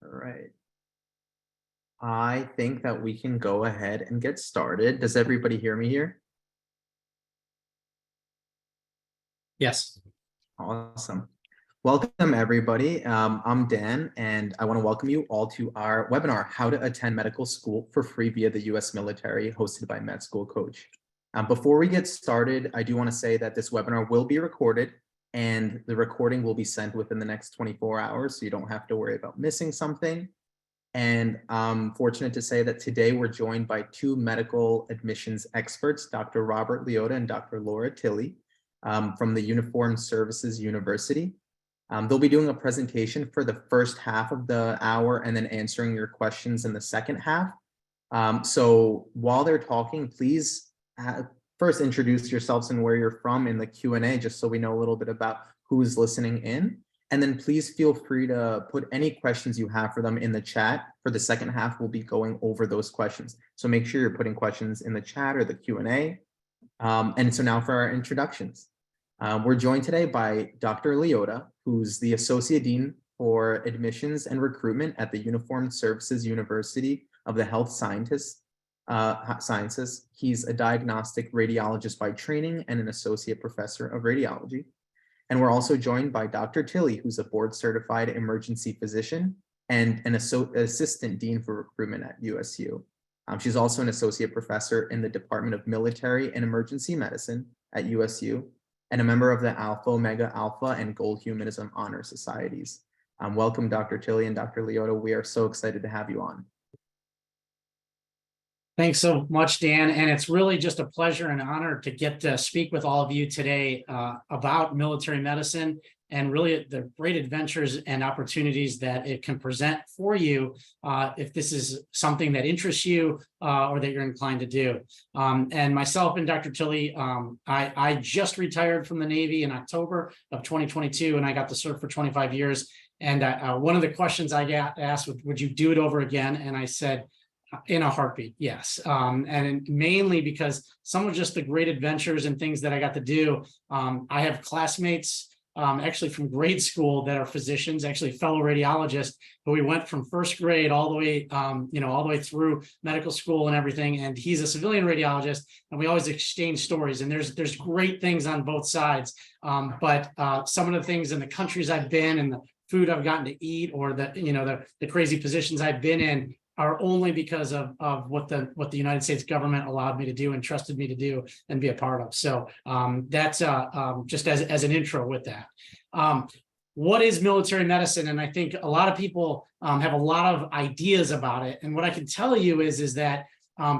All right. I think that we can go ahead and get started. Does everybody hear me here? Yes. Awesome. Welcome, everybody. I'm Dan, and I want to welcome you all to our webinar, How to Attend Medical School for Free via the U.S. Military, hosted by Med School Coach. Before we get started, I do want to say that this webinar will be recorded, and the recording will be sent within the next 24 hours, so you don't have to worry about missing something. And I'm fortunate to say that today we're joined by two medical admissions experts, Dr. Robert Liotta and Dr. Laura Tilley, from the Uniformed Services University. They'll be doing a presentation for the first half of the hour and then answering your questions in the second half. So while they're talking, please first introduce yourselves and where you're from in the Q&A, just so we know a little bit about who's listening in. And then please feel free to put any questions you have for them in the chat. For the second half, we'll be going over those questions. So make sure you're putting questions in the chat or the Q&A. And so now for our introductions. We're joined today by Dr. Liotta, who's the Associate Dean for Admissions and Recruitment at the Uniformed Services University of the Health Sciences. He's a diagnostic radiologist by training and an associate professor of radiology. And we're also joined by Dr. Tilley, who's a board-certified emergency physician and an assistant dean for recruitment at USU. She's also an associate professor in the Department of Military and Emergency Medicine at USU and a member of the Alpha Omega Alpha and Gold Humanism Honor Societies. Welcome, Dr. Tilley and Dr. Liotta. We are so excited to have you on. Thanks so much, Dan. And it's really just a pleasure and honor to get to speak with all of you today about military medicine and really the great adventures and opportunities that it can present for you if this is something that interests you or that you're inclined to do. And myself and Dr. Tilley, I just retired from the Navy in October of 2022, and I got to serve for 25 years. And one of the questions I got asked, would you do it over again? And I said, in a heartbeat, yes. And mainly because some of just the great adventures and things that I got to do. I have classmates actually from grade school that are physicians, actually fellow radiologists, who we went from first grade all the way, all the way through medical school and everything. And he's a civilian radiologist, and we always exchange stories. And there's great things on both sides. But some of the things in the countries I've been and the food I've gotten to eat, or the crazy positions I've been in, are only because of what the United States government allowed me to do and trusted me to do and be a part of. So that's just as an intro with that. What is military medicine? And I think a lot of people have a lot of ideas about it. And what I can tell you is that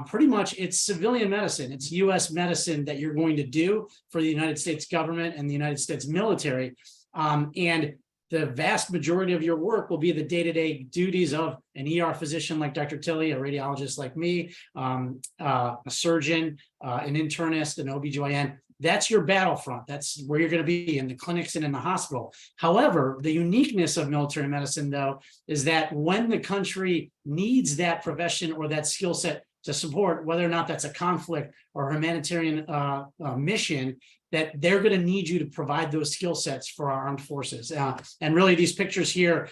pretty much it's civilian medicine. It's U.S. medicine that you're going to do for the United States government and the United States military. And the vast majority of your work will be the day-to-day duties of an ER physician like Dr. Tilley, a radiologist like me, a surgeon, an internist, an OBGYN. That's your battlefront. That's where you're going to be, in the clinics and in the hospital. However, the uniqueness of military medicine, though, is that when the country needs that profession or that skill set to support, whether or not that's a conflict or a humanitarian mission, that they're going to need you to provide those skill sets for our armed forces. And really these pictures here,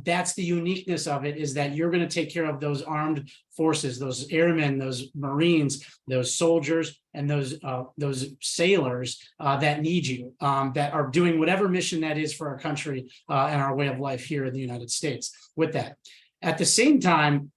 that's the uniqueness of it, is that you're going to take care of those armed forces, those airmen, those Marines, those soldiers, and those sailors that need you, that are doing whatever mission that is for our country and our way of life here in the United States with that. At the same time,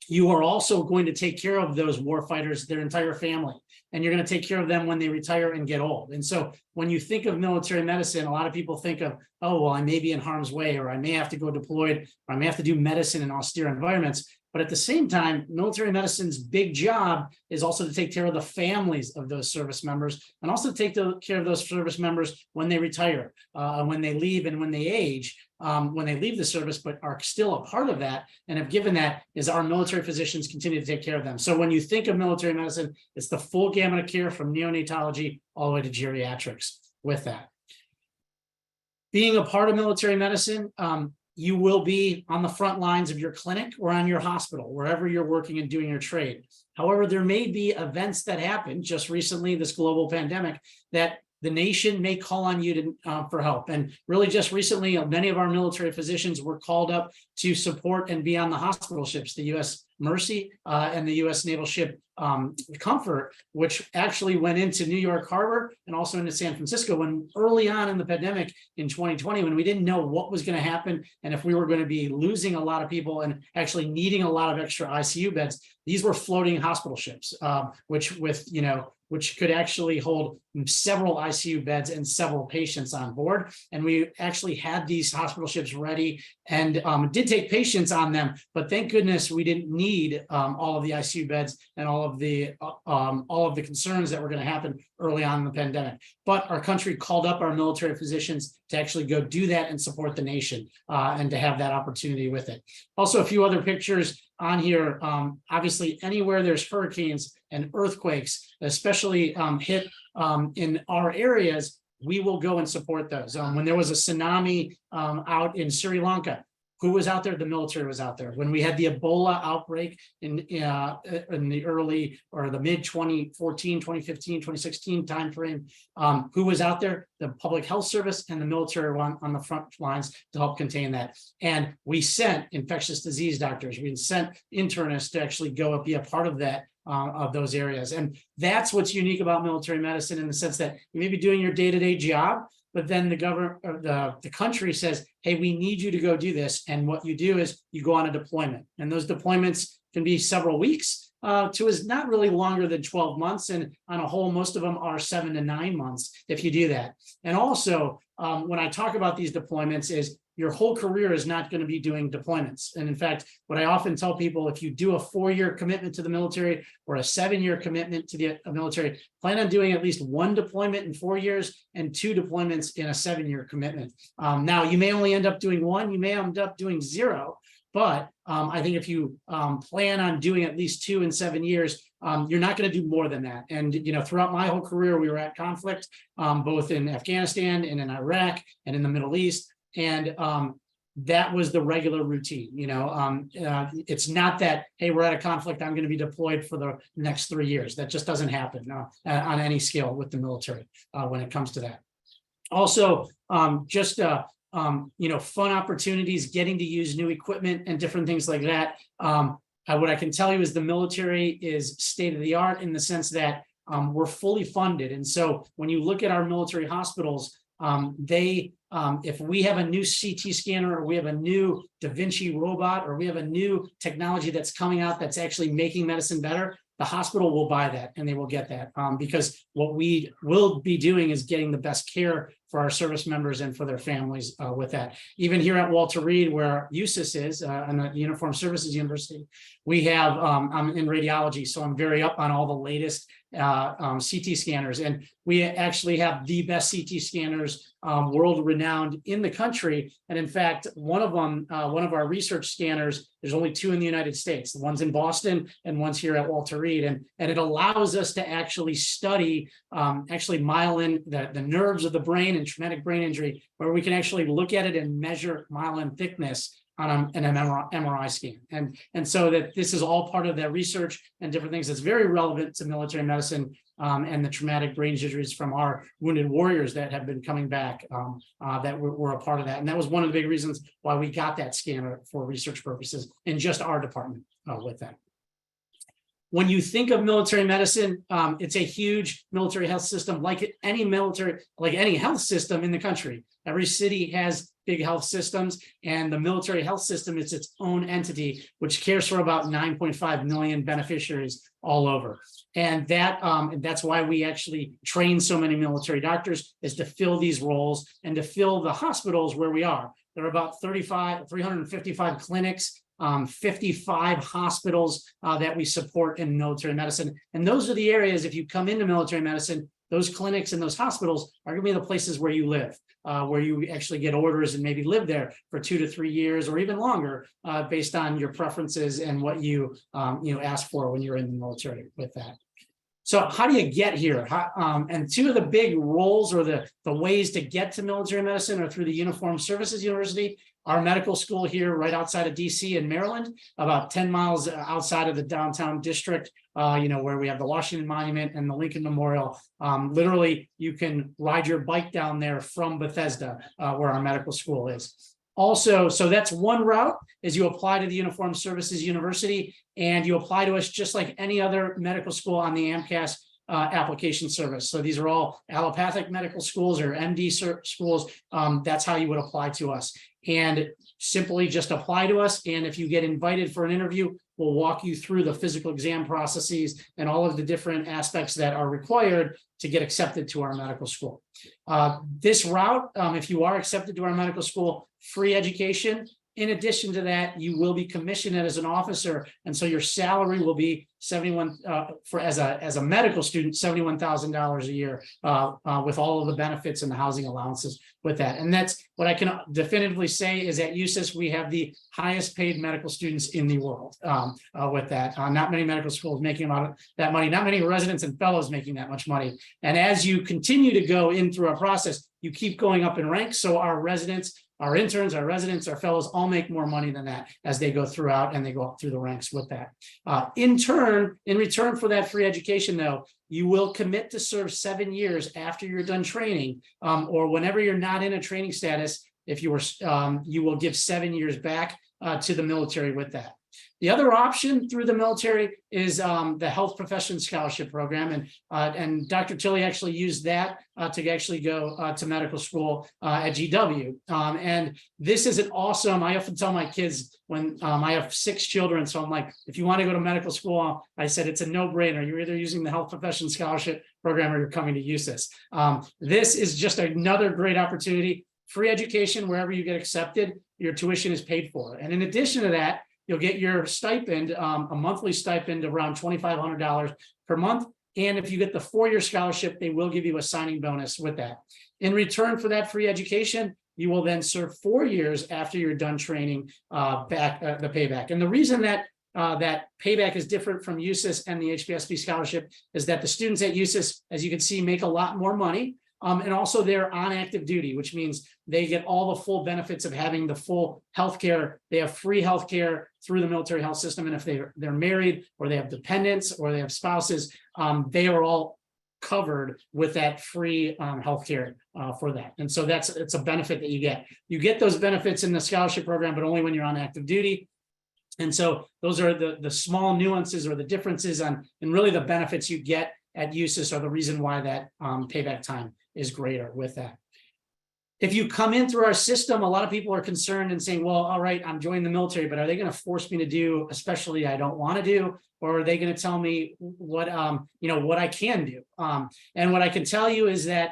you are also going to take care of those warfighters, their entire family, and you're going to take care of them when they retire and get old. And so when you think of military medicine, a lot of people think of, oh, well, I may be in harm's way, or I may have to go deployed, or I may have to do medicine in austere environments. But at the same time, military medicine's big job is also to take care of the families of those service members, and also to take care of those service members when they retire, when they leave, and when they age, when they leave the service, but are still a part of that and have given that, is our military physicians continue to take care of them. So when you think of military medicine, it's the full gamut of care from neonatology all the way to geriatrics with that. Being a part of military medicine, you will be on the front lines of your clinic or on your hospital, wherever you're working and doing your trade. However, there may be events that happen just recently, this global pandemic, that the nation may call on you to for help. And really just recently, many of our military physicians were called up to support and be on the hospital ships, the U.S. Mercy and the U.S. naval ship Comfort, which actually went into New York Harbor and also into San Francisco when early on in the pandemic in 2020, when we didn't know what was going to happen and if we were going to be losing a lot of people and actually needing a lot of extra ICU beds. These were floating hospital ships, which could actually hold several ICU beds and several patients on board. And we actually had these hospital ships ready and did take patients on them, but thank goodness we didn't need all of the ICU beds and all of the concerns that were going to happen early on in the pandemic. But our country called up our military physicians to actually go do that and support the nation and to have that opportunity with it. Also, a few other pictures on here. Obviously, anywhere there's hurricanes and earthquakes, especially hit in our areas, we will go and support those. When there was a tsunami out in Sri Lanka, who was out there? The military was out there. When we had the Ebola outbreak in the early or the mid 2014, 2015, 2016 timeframe, who was out there? The Public Health Service and the military on the front lines to help contain that. And we sent infectious disease doctors, we sent internists to actually go and be a part of that. Of those areas. And that's what's unique about military medicine in the sense that you may be doing your day-to-day job, but then the government or the country says, hey, we need you to go do this. And what you do is you go on a deployment. And those deployments can be several weeks to is not really longer than 12 months. And on a whole, most of them are 7 to 9 months if you do that. And also, when I talk about these deployments is your whole career is not going to be doing deployments. And in fact, what I often tell people, if you do a 4-year commitment to the military or a 7-year commitment to the military, plan on doing at least 1 deployment in 4 years and 2 deployments in a 7-year commitment. Now, you may only end up doing 1, you may end up doing 0, but I think if you plan on doing at least 2 in 7 years, you're not going to do more than that. And, throughout my whole career, we were at conflict, both in Afghanistan and in Iraq and in the Middle East. And that was the regular routine. It's not that, hey, we're at a conflict, I'm going to be deployed for the next 3 years. That just doesn't happen on any scale with the military when it comes to that. Also, fun opportunities, getting to use new equipment and different things like that. What I can tell you is the military is state of the art in the sense that we're fully funded. And so when you look at our military hospitals, if we have a new CT scanner or we have a new Da Vinci robot or we have a new technology that's coming out that's actually making medicine better, the hospital will buy that and they will get that because what we will be doing is getting the best care for our service members and for their families with that. Even here at Walter Reed, where USUHS is, and the Uniformed Services University, we have, I'm in radiology, so I'm very up on all the latest CT scanners. And we actually have the best CT scanners world renowned in the country. And in fact, one of our research scanners, there's only 2 in the United States. The one's in Boston and one's here at Walter Reed. And it allows us to actually study myelin, the nerves of the brain and traumatic brain injury, where we can actually look at it and measure myelin thickness on an MRI scan. And so that this is all part of that research and different things that's very relevant to military medicine and the traumatic brain injuries from our wounded warriors that have been coming back that were a part of that. And that was one of the big reasons why we got that scanner for research purposes in just our department with that. When you think of military medicine, it's a huge military health system, like any health system in the country. Every city has big health systems, and the military health system is its own entity, which cares for about 9.5 million beneficiaries all over. And that's why we actually train so many military doctors, is to fill these roles and to fill the hospitals where we are. There are about 355 clinics, 55 hospitals that we support in military medicine. And those are the areas, if you come into military medicine, those clinics and those hospitals are going to be the places where you live, where you actually get orders and maybe live there for 2 to 3 years or even longer, based on your preferences and what you ask for when you're in the military with that. So how do you get here? And two of the big roles or the ways to get to military medicine are through the Uniformed Services University, our medical school here right outside of DC in Maryland, about 10 miles outside of the downtown district, where we have the Washington Monument and the Lincoln Memorial. Literally, you can ride your bike down there from Bethesda, where our medical school is. Also, so that's one route, is you apply to the Uniformed Services University and you apply to us just like any other medical school on the AMCAS application service. So these are all allopathic medical schools or MD schools. That's how you would apply to us. And simply just apply to us. And if you get invited for an interview, we'll walk you through the physical exam processes and all of the different aspects that are required to get accepted to our medical school. This route, if you are accepted to our medical school, free education. In addition to that, you will be commissioned as an officer, and so your salary will be as a medical student, $71,000 a year, with all of the benefits and the housing allowances with that. And that's what I can definitively say is at USUHS we have the highest paid medical students in the world with that. Not many medical schools making about that money. Not many residents and fellows making that much money. And as you continue to go in through our process, you keep going up in ranks. So our residents, our interns, our residents, our fellows all make more money than that as they go throughout and they go up through the ranks with that. In return for that free education, though, you will commit to serve 7 years after you're done training, or whenever you're not in a training status. If you were, you will give 7 years back to the military with that. The other option through the military is the Health Profession Scholarship Program, and Dr. Tilley actually used that to actually go to medical school at GW. And this is an awesome. I often tell my kids when I have 6 children, so I'm like, if you want to go to medical school, I said it's a no-brainer. You're either using the Health Profession Scholarship Program or you're coming to USUHS. This is just another great opportunity. Free education wherever you get accepted. Your tuition is paid for, and in addition to that, you'll get your stipend, a monthly stipend around $2,500 per month. And if you get the 4-year scholarship, they will give you a signing bonus with that. In return for that free education, you will then serve 4 years after you're done training back the payback. And the reason that that payback is different from USUHS and the HPSB scholarship is that the students at USUHS, as you can see, make a lot more money. And also they're on active duty, which means they get all the full benefits of having the full healthcare. They have free healthcare through the military health system. And if they're married or they have dependents or they have spouses, they are all covered with that free healthcare for that. And so it's a benefit that you get. You get those benefits in the scholarship program, but only when you're on active duty. And so those are the small nuances or the differences and really the benefits you get at USUHS are the reason why that payback time is greater with that. If you come in through our system, a lot of people are concerned and saying, well, all right, I'm joining the military, but are they going to force me to do, especially I don't want to do, or are they going to tell me what, what I can do? And what I can tell you is that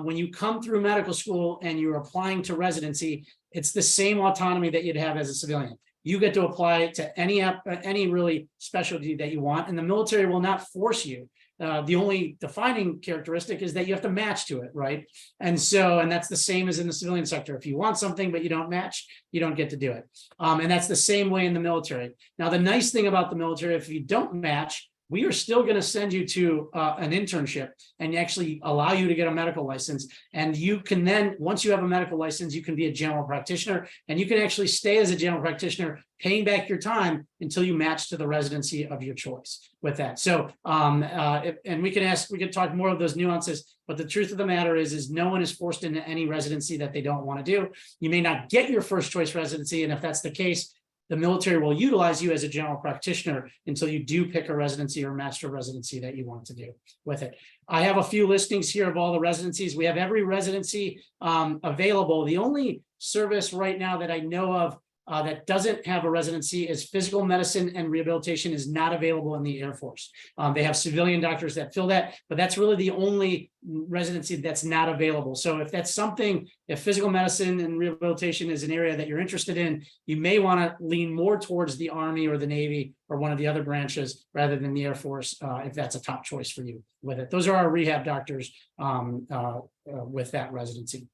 when you come through medical school and you're applying to residency, it's the same autonomy that you'd have as a civilian. You get to apply to any really specialty that you want, and the military will not force you. The only defining characteristic is that you have to match to it, right? And that's the same as in the civilian sector. If you want something but you don't match, you don't get to do it. And that's the same way in the military. Now, the nice thing about the military, if you don't match, we are still going to send you to an internship and actually allow you to get a medical license. And you can then, once you have a medical license, you can be a general practitioner, and you can actually stay as a general practitioner, paying back your time until you match to the residency of your choice with that. So, and we can talk more of those nuances, but the truth of the matter is no one is forced into any residency that they don't want to do. You may not get your first choice residency, and if that's the case, the military will utilize you as a general practitioner until you do pick a residency or master residency that you want to do with it. I have a few listings here of all the residencies. We have every residency available. The only service right now that I know of that doesn't have a residency is physical medicine and rehabilitation is not available in the Air Force. They have civilian doctors that fill that, but that's really the only residency that's not available. So if that's something, if physical medicine and rehabilitation is an area that you're interested in, you may want to lean more towards the Army or the Navy or one of the other branches rather than the Air Force, if that's a top choice for you with it. Those are our rehab doctors with that residency.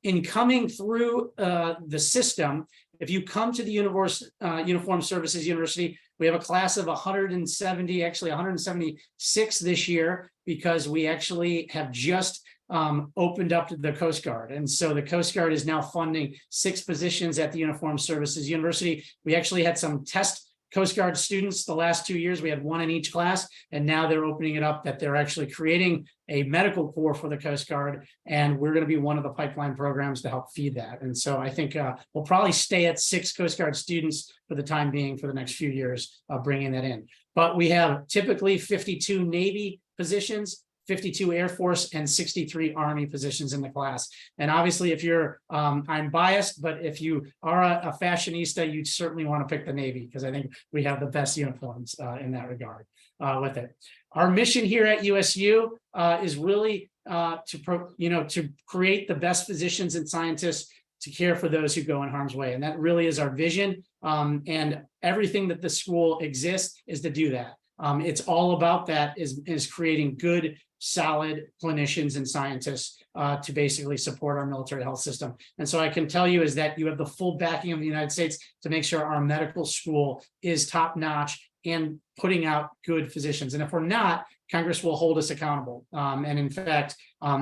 In coming through the system, if you come to the Uniformed Services University, we have a class of 170, actually 176 this year, because we actually have just opened up to the Coast Guard. And so the Coast Guard is now funding 6 positions at the Uniformed Services University. We actually had some test Coast Guard students the last 2 years. We had 1 in each class, and now they're opening it up that they're actually creating a medical corps for the Coast Guard, and we're going to be one of the pipeline programs to help feed that. And so I think we'll probably stay at 6 Coast Guard students for the time being for the next few years, bringing that in. But we have typically 52 Navy positions, 52 Air Force, and 63 Army positions in the class. And obviously, if you're, I'm biased, but if you are a fashionista, you certainly want to pick the Navy, because I think we have the best uniforms in that regard with it. Our mission here at USU is really to create the best physicians and scientists to care for those who go in harm's way. And that really is our vision. And everything that the school exists is to do that. It's all about that, is creating good, solid clinicians and scientists to basically support our military health system. And so I can tell you is that you have the full backing of the United States to make sure our medical school is top notch and putting out good physicians. And if we're not, Congress will hold us accountable. And in fact,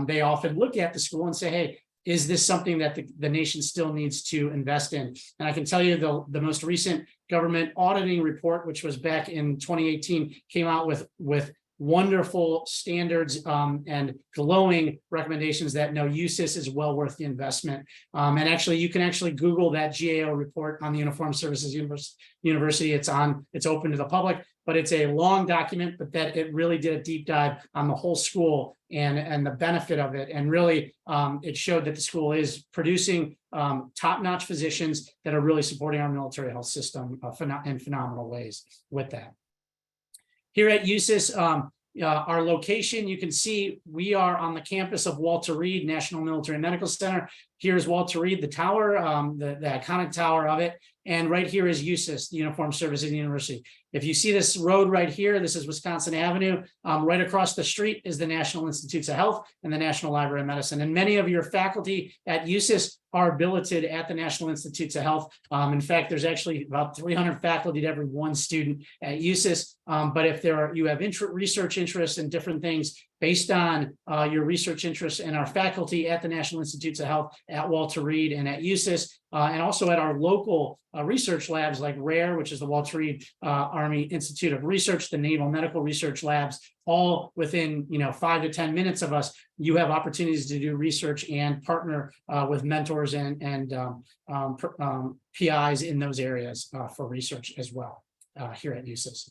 they often look at the school and say, hey, is this something that the nation still needs to invest in? And I can tell you the most recent government auditing report, which was back in 2018, came out with wonderful standards and glowing recommendations that no, USUHS is well worth the investment. And actually, you can actually Google that GAO report on the Uniformed Services University. It's open to the public, but it's a long document, but that it really did a deep dive on the whole school and the benefit of it. And really, it showed that the school is producing top-notch physicians that are really supporting our military health system in phenomenal ways with that. Here at USUHS, our location, you can see we are on the campus of Walter Reed National Military Medical Center. Here's Walter Reed, the tower, the iconic tower of it. And right here is USUHS, the Uniformed Services University. If you see this road right here, this is Wisconsin Avenue. Right across the street is the National Institutes of Health and the National Library of Medicine. And many of your faculty at USUHS are billeted at the National Institutes of Health. In fact, there's actually about 300 faculty to every 1 student at USUHS. But if you have research interests in different things based on your research interests in our faculty at the National Institutes of Health, at Walter Reed, and at USUHS, and also at our local research labs like RARE, which is the Walter Reed Army Institute of Research, the Naval Medical Research Labs, all within 5 to 10 minutes of us. You have opportunities to do research and partner with mentors and PIs in those areas for research as well here at USUHS.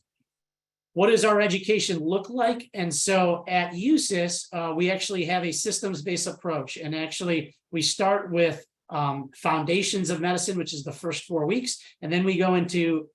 What does our education look like? And so at USUHS, we actually have a systems-based approach. And actually, we start with foundations of medicine, which is the first 4 weeks. And then we go into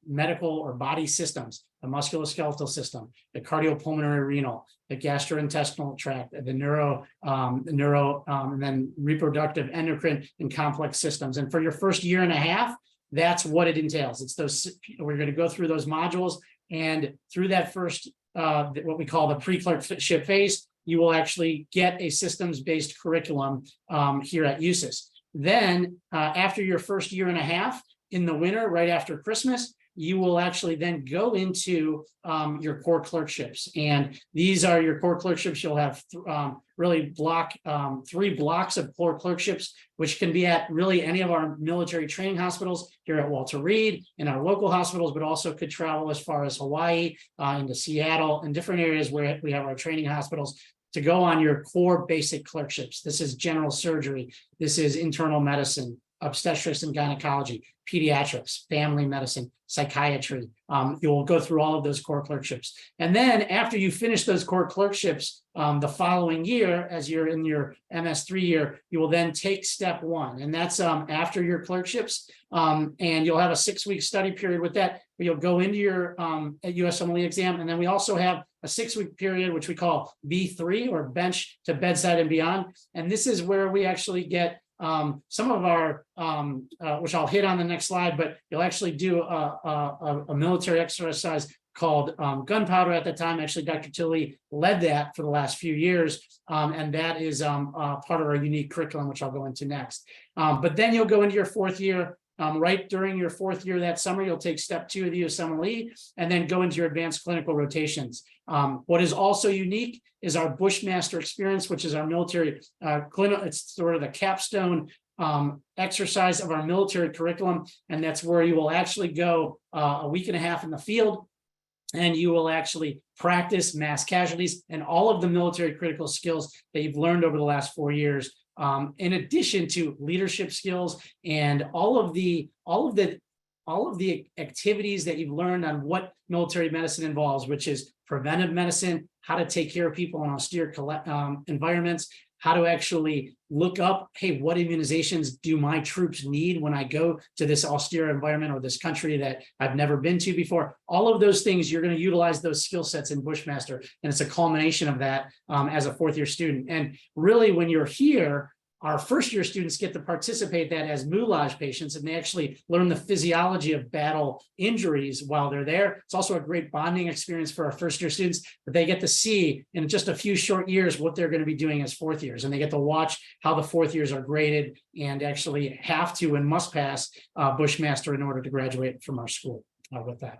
medical or body systems, the musculoskeletal system, the cardiopulmonary renal, the gastrointestinal tract, the neuro, and then reproductive, endocrine, and complex systems. And for your first year and a half, that's what it entails. It's those, we're going to go through those modules, and through that first, what we call the pre-clerkship phase, you will actually get a systems-based curriculum here at USUHS. Then after your first year and a half, in the winter, right after Christmas, you will actually then go into your core clerkships. And these are your core clerkships. You'll have really 3 blocks of core clerkships, which can be at really any of our military training hospitals here at Walter Reed, in our local hospitals, but also could travel as far as Hawaii, into Seattle, and different areas where we have our training hospitals to go on your core basic clerkships. This is general surgery. This is internal medicine, obstetrics and gynecology, pediatrics, family medicine, psychiatry. You'll go through all of those core clerkships. And then after you finish those core clerkships, the following year, as you're in your MS3 year, you will then take step 1. And that's after your clerkships. And you'll have a 6-week study period with that, where you'll go into your USMLE exam. And then we also have a 6-week period, which we call B3, or bench to bedside and beyond. And this is where we actually get some of our, which I'll hit on the next slide, but you'll actually do a military exercise called gunpowder at the time. Actually, Dr. Tilley led that for the last few years, and that is part of our unique curriculum, which I'll go into next. But then you'll go into your fourth year. Right during your fourth year that summer, you'll take step 2 of the USMLE and then go into your advanced clinical rotations. What is also unique is our Bushmaster experience, which is our military clinical. It's sort of the capstone exercise of our military curriculum, and that's where you will actually go a week and a half in the field, and you will actually practice mass casualties and all of the military critical skills that you've learned over the last 4 years. In addition to leadership skills and all of the activities that you've learned on what military medicine involves, which is preventive medicine, how to take care of people in austere environments, how to actually look up, hey, what immunizations do my troops need when I go to this austere environment or this country that I've never been to before. All of those things, you're going to utilize those skill sets in Bushmaster. And it's a culmination of that as a fourth year student. And really, when you're here, our first year students get to participate that as moulage patients, and they actually learn the physiology of battle injuries while they're there. It's also a great bonding experience for our first year students, but they get to see in just a few short years what they're going to be doing as fourth years. And they get to watch how the fourth years are graded and actually have to and must pass Bushmaster in order to graduate from our school with that.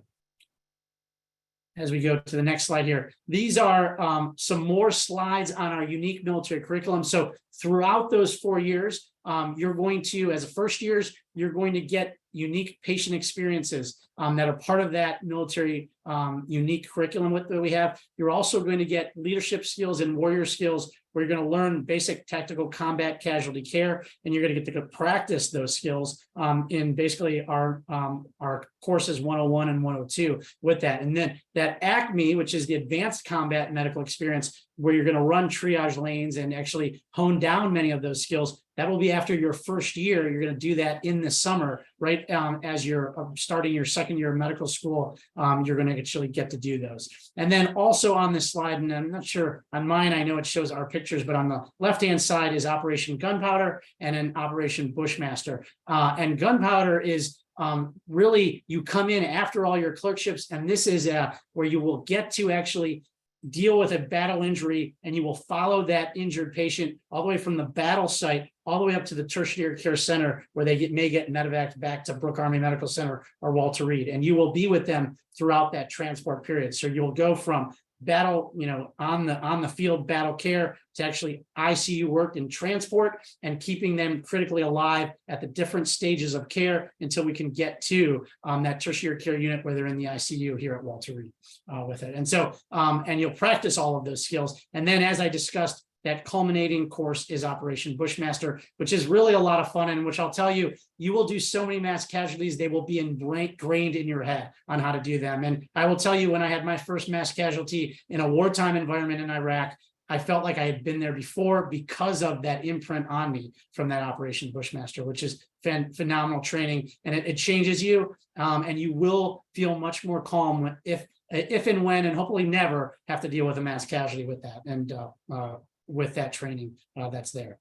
As we go to the next slide here, these are some more slides on our unique military curriculum. So throughout those 4 years, you're going to, as a first years, you're going to get unique patient experiences that are part of that military unique curriculum that we have. You're also going to get leadership skills and warrior skills, where you're going to learn basic tactical combat casualty care, and you're going to get to practice those skills in basically our courses 101 and 102 with that. And then that ACME, which is the advanced combat medical experience, where you're going to run triage lanes and actually hone down many of those skills. That will be after your first year. You're going to do that in the summer, right? As you're starting your second year of medical school, you're going to actually get to do those. And then also on this slide, and I'm not sure on mine, I know it shows our pictures, but on the left-hand side is Operation Gunpowder and an Operation Bushmaster. And Gunpowder is really, you come in after all your clerkships, and this is where you will get to actually deal with a battle injury, and you will follow that injured patient all the way from the battle site all the way up to the tertiary care center, where they may get medevaced back to Brooke Army Medical Center or Walter Reed, and you will be with them throughout that transport period. So you'll go from battle, on the field battle care to actually ICU work in transport and keeping them critically alive at the different stages of care until we can get to that tertiary care unit where they're in the ICU here at Walter Reed with it. And so, and you'll practice all of those skills. And then, as I discussed, that culminating course is Operation Bushmaster, which is really a lot of fun, and which I'll tell you, you will do so many mass casualties, they will be ingrained in your head on how to do them. And I will tell you, when I had my first mass casualty in a wartime environment in Iraq, I felt like I had been there before because of that imprint on me from that Operation Bushmaster, which is phenomenal training, and it changes you, and you will feel much more calm if and when, and hopefully never, have to deal with a mass casualty with that, and with that training that's there.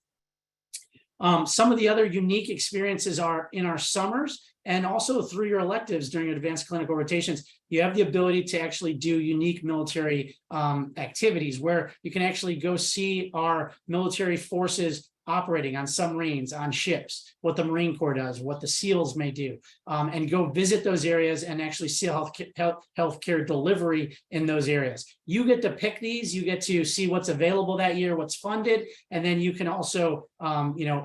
Some of the other unique experiences are in our summers, and also through your electives during your advanced clinical rotations. You have the ability to actually do unique military activities, where you can actually go see our military forces operating on submarines, on ships, what the Marine Corps does, what the SEALs may do, and go visit those areas and actually see healthcare delivery in those areas. You get to pick these, you get to see what's available that year, what's funded, and then you can also,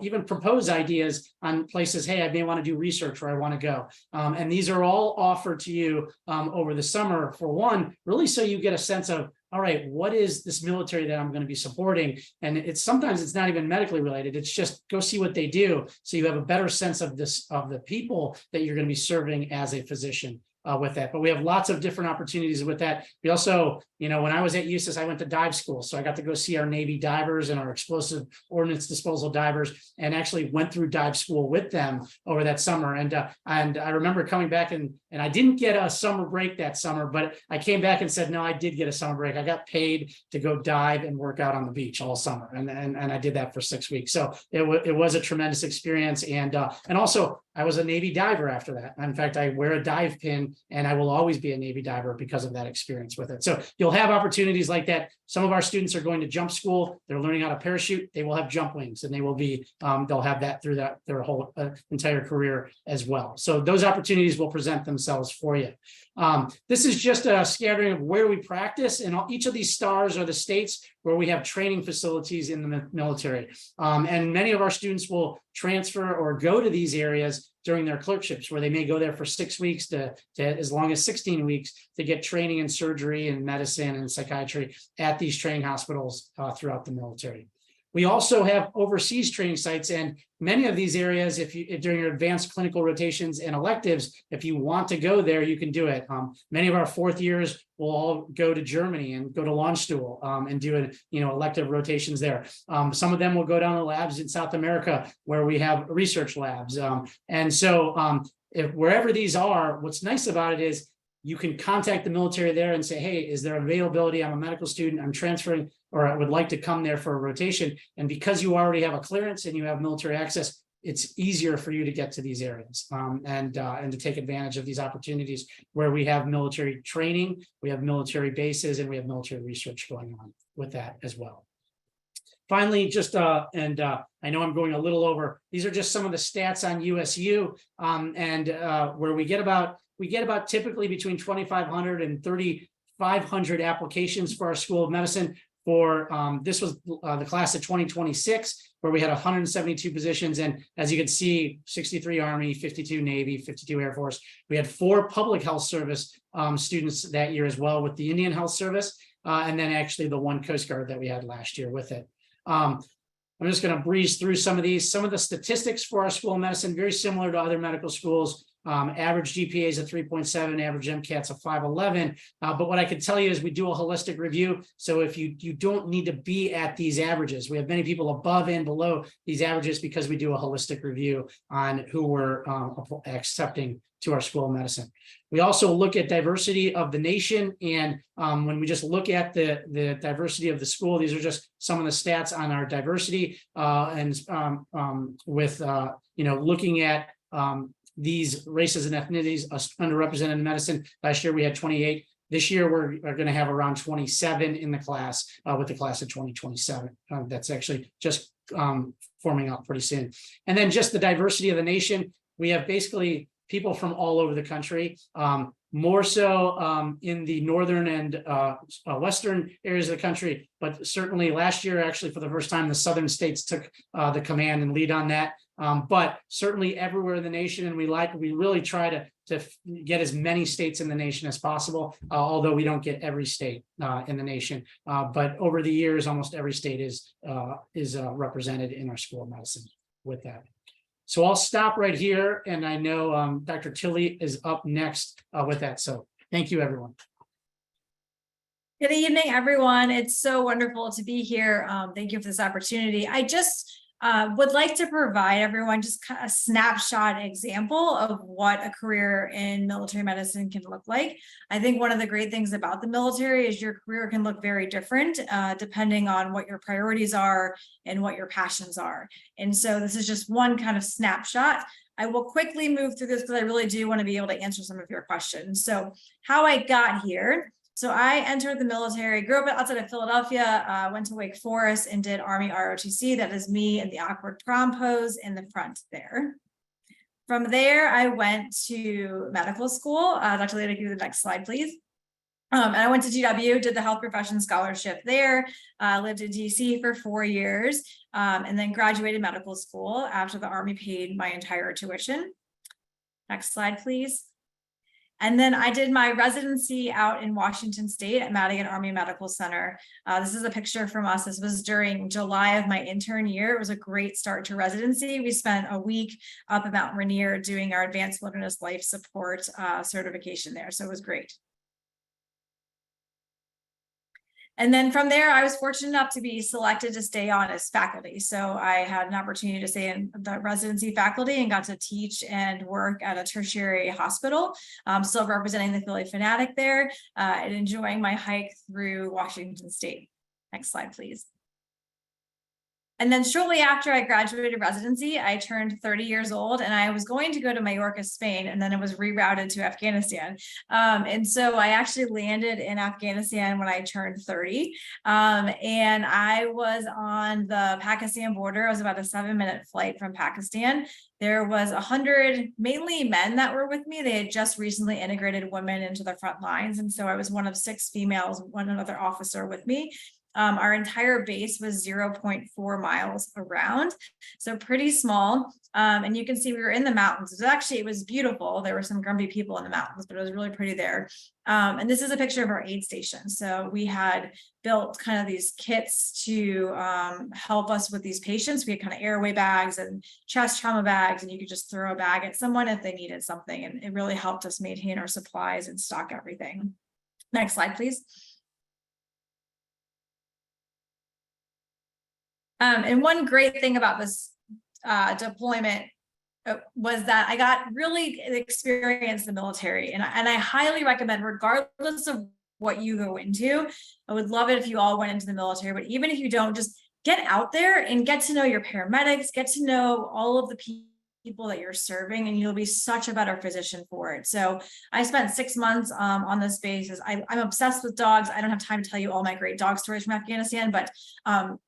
even propose ideas on places, hey, I may want to do research where I want to go. And these are all offered to you over the summer, for one, really so you get a sense of, all right, what is this military that I'm going to be supporting? And sometimes it's not even medically related. It's just go see what they do, so you have a better sense of the people that you're going to be serving as a physician with that. But we have lots of different opportunities with that. We also, when I was at USUHS, I went to dive school, so I got to go see our Navy divers and our explosive ordnance disposal divers, and actually went through dive school with them over that summer. And I remember coming back, and I didn't get a summer break that summer, but I came back and said, no, I did get a summer break. I got paid to go dive and work out on the beach all summer, and I did that for 6 weeks. So it was a tremendous experience, and also I was a Navy diver after that. In fact, I wear a dive pin and I will always be a Navy diver because of that experience with it. So you'll have opportunities like that. Some of our students are going to jump school. They're learning how to parachute. They will have jump wings, and they will be, they'll have that through their whole entire career as well. So those opportunities will present themselves for you. This is just a scattering of where we practice, and each of these stars are the states where we have training facilities in the military. And many of our students will transfer or go to these areas during their clerkships, where they may go there for 6 weeks to as long as 16 weeks to get training in surgery and medicine and psychiatry at these training hospitals throughout the military. We also have overseas training sites, and many of these areas, if during your advanced clinical rotations and electives, if you want to go there, you can do it. Many of our fourth years will all go to Germany and go to Landstuhl and do elective rotations there. Some of them will go down to labs in South America where we have research labs. And so if wherever these are, what's nice about it is you can contact the military there and say, hey, is there availability? I'm a medical student, I'm transferring, or I would like to come there for a rotation. And because you already have a clearance and you have military access, it's easier for you to get to these areas and to take advantage of these opportunities where we have military training, we have military bases, and we have military research going on with that as well. Finally, just I know I'm going a little over, these are just some of the stats on USU where we get about typically between 2,500 and 3,500 applications for our School of Medicine. For this was the class of 2026, where we had 172 positions, and as you can see, 63 Army, 52 Navy, 52 Air Force. We had 4 public health service students that year as well, with the Indian Health Service, and then actually the 1 Coast Guard that we had last year with it. I'm just going to breeze through some of these. Some of the statistics for our School of Medicine, very similar to other medical schools. Average GPA is a 3.7, average MCAT's a 511. But what I can tell you is we do a holistic review. So if you don't need to be at these averages, we have many people above and below these averages because we do a holistic review on who we're accepting to our School of Medicine. We also look at diversity of the nation. And when we just look at the diversity of the school, these are just some of the stats on our diversity looking at these races and ethnicities underrepresented in medicine. Last year we had 28. This year we're going to have around 27 in the class with the class of 2027. That's actually just forming up pretty soon. And then just the diversity of the nation. We have basically people from all over the country, more so in the northern and western areas of the country, but certainly last year, actually for the first time, the southern states took the command and lead on that. But certainly everywhere in the nation, and we really try to get as many states in the nation as possible, although we don't get every state in the nation. But over the years, almost every state is represented in our School of Medicine with that. So I'll stop right here, and I know Dr. Tilley is up next with that. So thank you, everyone. Good evening, everyone. It's so wonderful to be here. Thank you for this opportunity. I just would like to provide everyone just a snapshot example of what a career in military medicine can look like. I think one of the great things about the military is your career can look very different depending on what your priorities are and what your passions are. And so this is just one kind of snapshot. I will quickly move through this because I really do want to be able to answer some of your questions. So how I got here. So I entered the military, grew up outside of Philadelphia, went to Wake Forest and did Army ROTC. That is me in the awkward prom pose in the front there. From there, I went to medical school. Dr. Liotta, give you the next slide, please. And I went to GW, did the health profession scholarship there, lived in DC for 4 years, and then graduated medical school after the Army paid my entire tuition. Next slide, please. And then I did my residency out in Washington State at Madigan Army Medical Center. This is a picture from us. This was during July of my intern year. It was a great start to residency. We spent a week up at Mount Rainier doing our advanced wilderness life support certification there. So it was great. And then from there, I was fortunate enough to be selected to stay on as faculty. So I had an opportunity to stay in the residency faculty and got to teach and work at a tertiary hospital, still representing the Philly Fanatic there and enjoying my hike through Washington State. Next slide, please. And then shortly after I graduated residency, I turned 30 years old and I was going to go to Mallorca, Spain, and then it was rerouted to Afghanistan. And so I actually landed in Afghanistan when I turned 30. And I was on the Pakistan border. I was about a 7-minute flight from Pakistan. There was 100, mainly men that were with me. They had just recently integrated women into the front lines. And so I was one of 6 females, one other officer with me. Our entire base was 0.4 miles around, so pretty small. And you can see we were in the mountains. It was beautiful. There were some grumpy people in the mountains, but it was really pretty there. And this is a picture of our aid station. So we had built kind of these kits to help us with these patients. We had kind of airway bags and chest trauma bags, and you could just throw a bag at someone if they needed something. And it really helped us maintain our supplies and stock everything. Next slide, please. And one great thing about this deployment was that I got really experience in the military, and I highly recommend, regardless of what you go into, I would love it if you all went into the military, but even if you don't, just get out there and get to know your paramedics, get to know all of the people that you're serving, and you'll be such a better physician for it. So I spent 6 months on this basis. I'm obsessed with dogs. I don't have time to tell you all my great dog stories from Afghanistan, but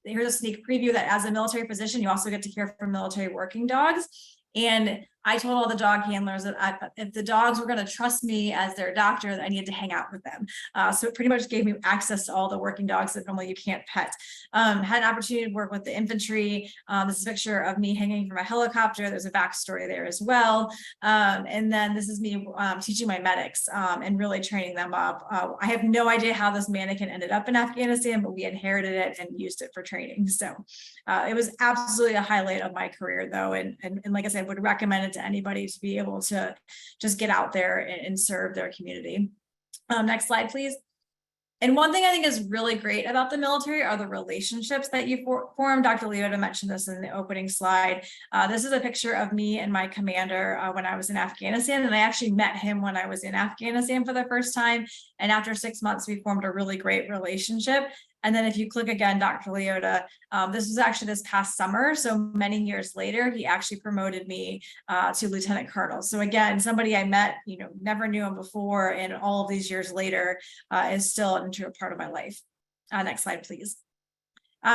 here's a sneak preview that as a military physician, you also get to care for military working dogs. And I told all the dog handlers that if the dogs were going to trust me as their doctor, that I needed to hang out with them. So it pretty much gave me access to all the working dogs that normally you can't pet. Had an opportunity to work with the infantry. This is a picture of me hanging from a helicopter. There's a backstory there as well. And then this is me teaching my medics and really training them up. I have no idea how this mannequin ended up in Afghanistan, but we inherited it and used it for training. So it was absolutely a highlight of my career, though. And like I said, would recommend it to anybody to be able to just get out there and serve their community. Next slide, please. And one thing I think is really great about the military are the relationships that you form. Dr. Liotta mentioned this in the opening slide. This is a picture of me and my commander when I was in Afghanistan, and I actually met him when I was in Afghanistan for the first time. And after 6 months, we formed a really great relationship. And then if you click again, Dr. Liotta, this was actually this past summer. So many years later, he actually promoted me to Lieutenant Colonel. So again, somebody I met, never knew him before, and all of these years later is still an integral part of my life. Next slide, please.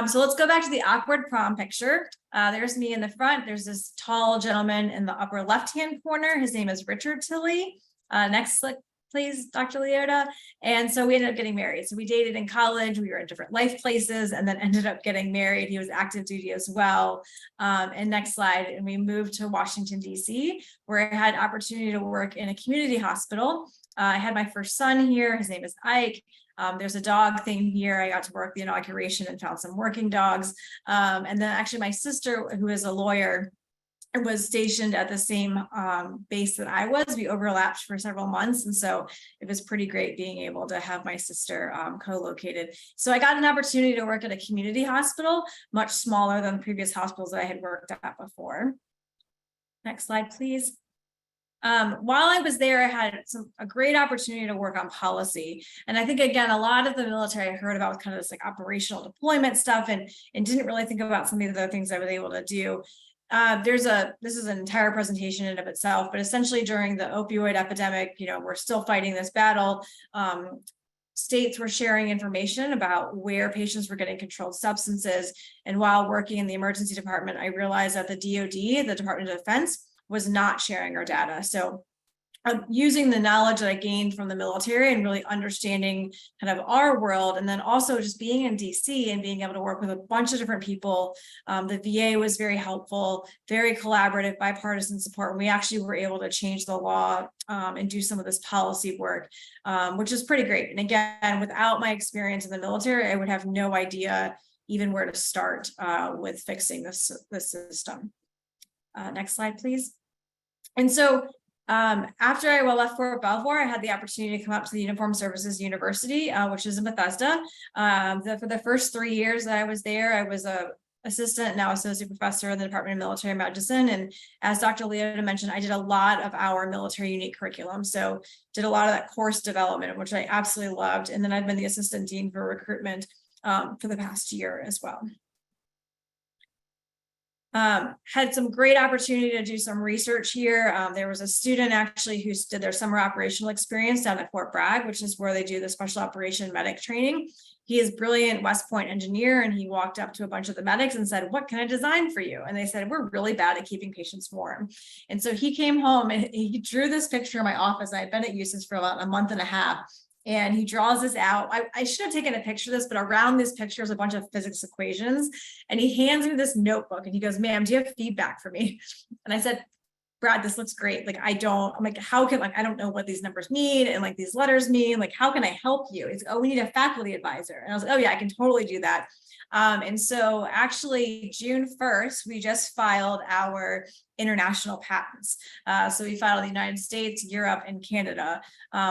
So let's go back to the awkward prom picture. There's me in the front. There's this tall gentleman in the upper left-hand corner. His name is Richard Tilley. Next slide, please, Dr. Liotta. And so we ended up getting married. So we dated in college, we were in different life places, and then ended up getting married. He was active duty as well. And next slide, and we moved to Washington, D.C., where I had opportunity to work in a community hospital. I had my first son here. His name is Ike. There's a dog thing here. I got to work the inauguration and found some working dogs. And then actually my sister, who is a lawyer, was stationed at the same base that I was. We overlapped for several months. And so it was pretty great being able to have my sister co-located. So I got an opportunity to work at a community hospital, much smaller than the previous hospitals that I had worked at before. Next slide, please. While I was there, I had a great opportunity to work on policy. And I think, again, a lot of the military I heard about was kind of this like operational deployment stuff and didn't really think about some of the other things I was able to do. This is an entire presentation in and of itself, but essentially during the opioid epidemic, we're still fighting this battle. States were sharing information about where patients were getting controlled substances. And while working in the emergency department, I realized that the DoD, the Department of Defense, was not sharing our data. So using the knowledge that I gained from the military and really understanding kind of our world, and then also just being in DC and being able to work with a bunch of different people. The VA was very helpful, very collaborative, bipartisan support. And we actually were able to change the law and do some of this policy work, which is pretty great. And again, without my experience in the military, I would have no idea even where to start with fixing this system. Next slide, please. And so after I left Fort Belvoir, I had the opportunity to come up to the Uniformed Services University, which is in Bethesda. For the first 3 years that I was there, I was a assistant, now associate professor in the Department of Military Medicine. And as Dr. Liotta mentioned, I did a lot of our military unique curriculum. So did a lot of that course development, which I absolutely loved. And then I've been the assistant dean for recruitment for the past year as well. Had some great opportunity to do some research here. There was a student actually who did their summer operational experience down at Fort Bragg, which is where they do the special operation medic training. He is brilliant West Point engineer, and he walked up to a bunch of the medics and said, "What can I design for you?" And they said, "We're really bad at keeping patients warm." And so he came home and he drew this picture in my office. I had been at USUHS for about a month and a half. And he draws this out. I should have taken a picture of this, but around this picture is a bunch of physics equations. And he hands me this notebook and he goes, "Ma'am, do you have feedback for me?" And I said, "Brad, this looks great. Like, I'm like, how can, like, I don't know what these numbers mean. And like these letters mean, like, how can I help you?" He's like, "Oh, we need a faculty advisor." And I was like, "Oh yeah, I can totally do that." And so actually June 1st, we just filed our international patents. So we filed in the United States, Europe, and Canada,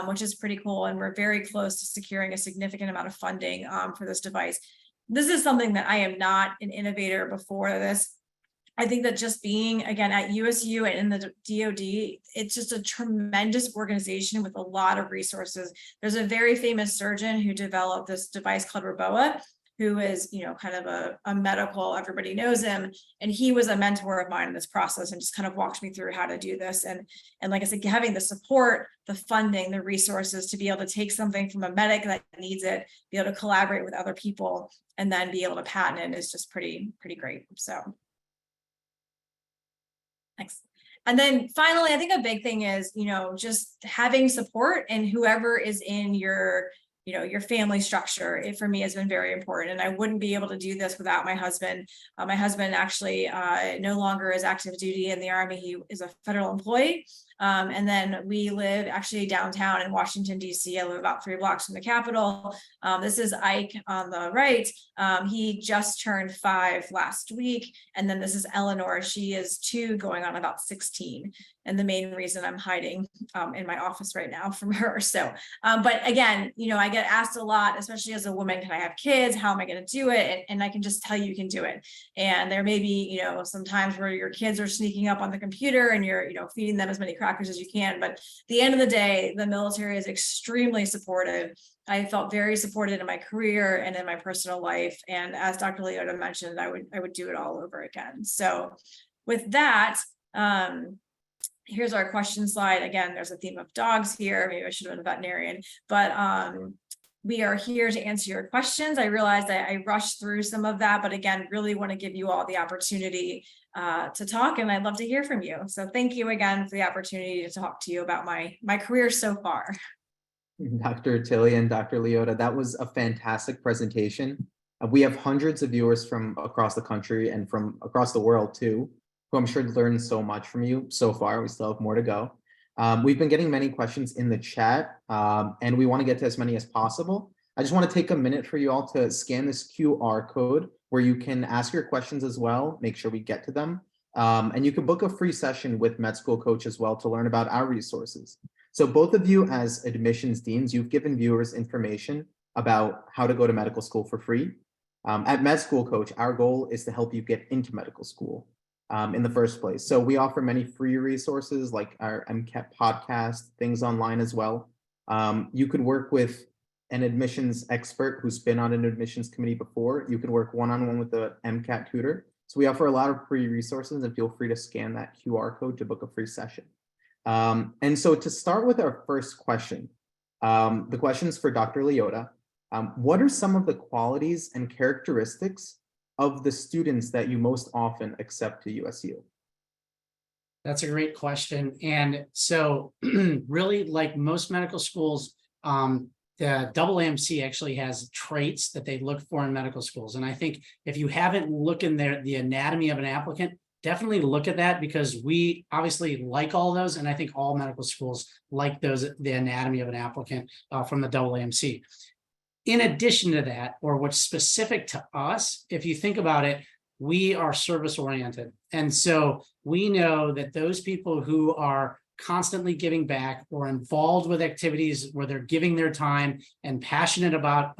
which is pretty cool. And we're very close to securing a significant amount of funding for this device. This is something that I am not an innovator before this. I think that just being, again, at USU and in the DoD, it's just a tremendous organization with a lot of resources. There's a very famous surgeon who developed this device called Roboa, who is, kind of a medical, everybody knows him. And he was a mentor of mine in this process and just kind of walked me through how to do this. And like I said, having the support, the funding, the resources to be able to take something from a medic that needs it, be able to collaborate with other people, and then be able to patent it is just pretty great. So thanks. And then finally, I think a big thing is, just having support, and whoever is in your family structure, it for me has been very important. And I wouldn't be able to do this without my husband. My husband actually no longer is active duty in the Army. He is a federal employee. And then we live actually downtown in Washington, D.C. I live about 3 blocks from the Capitol. This is Ike on the right. He just turned 5 last week. And then this is Eleanor. She is 2 going on about 16. And the main reason I'm hiding in my office right now from her. So, but again, I get asked a lot, especially as a woman, can I have kids? How am I going to do it? And I can just tell you can do it. And there may be, some times where your kids are sneaking up on the computer and you're, feeding them as many crackers as you can. But at the end of the day, the military is extremely supportive. I felt very supported in my career and in my personal life. And as Dr. Liotta mentioned, I would do it all over again. So with that, here's our question slide. Again, there's a theme of dogs here. Maybe I should have been a veterinarian, but we are here to answer your questions. I realized I rushed through some of that, but again, really want to give you all the opportunity to talk, and I'd love to hear from you. So thank you again for the opportunity to talk to you about my career so far. Dr. Tilley and Dr. Liotta, that was a fantastic presentation. We have hundreds of viewers from across the country and from across the world too, who I'm sure learned so much from you so far. We still have more to go. We've been getting many questions in the chat, and we want to get to as many as possible. I just want to take a minute for you all to scan this QR code where you can ask your questions as well, make sure we get to them. And you can book a free session with Med School Coach as well to learn about our resources. So both of you as admissions deans, you've given viewers information about how to go to medical school for free. At Med School Coach, our goal is to help you get into medical school in the first place. So we offer many free resources like our MCAT podcast, things online as well. You could work with an admissions expert who's been on an admissions committee before. You can work one-on-one with the MCAT tutor. So we offer a lot of free resources, and feel free to scan that QR code to book a free session. And so to start with our first question, the question is for Dr. Liotta. What are some of the qualities and characteristics of the students that you most often accept to USU? That's a great question. And so really, like most medical schools, the AAMC actually has traits that they look for in medical schools. And I think if you haven't looked in the anatomy of an applicant, definitely look at that, because we obviously like all those. And I think all medical schools like the anatomy of an applicant from the AAMC. In addition to that, or what's specific to us, if you think about it, we are service oriented. And so we know that those people who are constantly giving back or involved with activities where they're giving their time and passionate about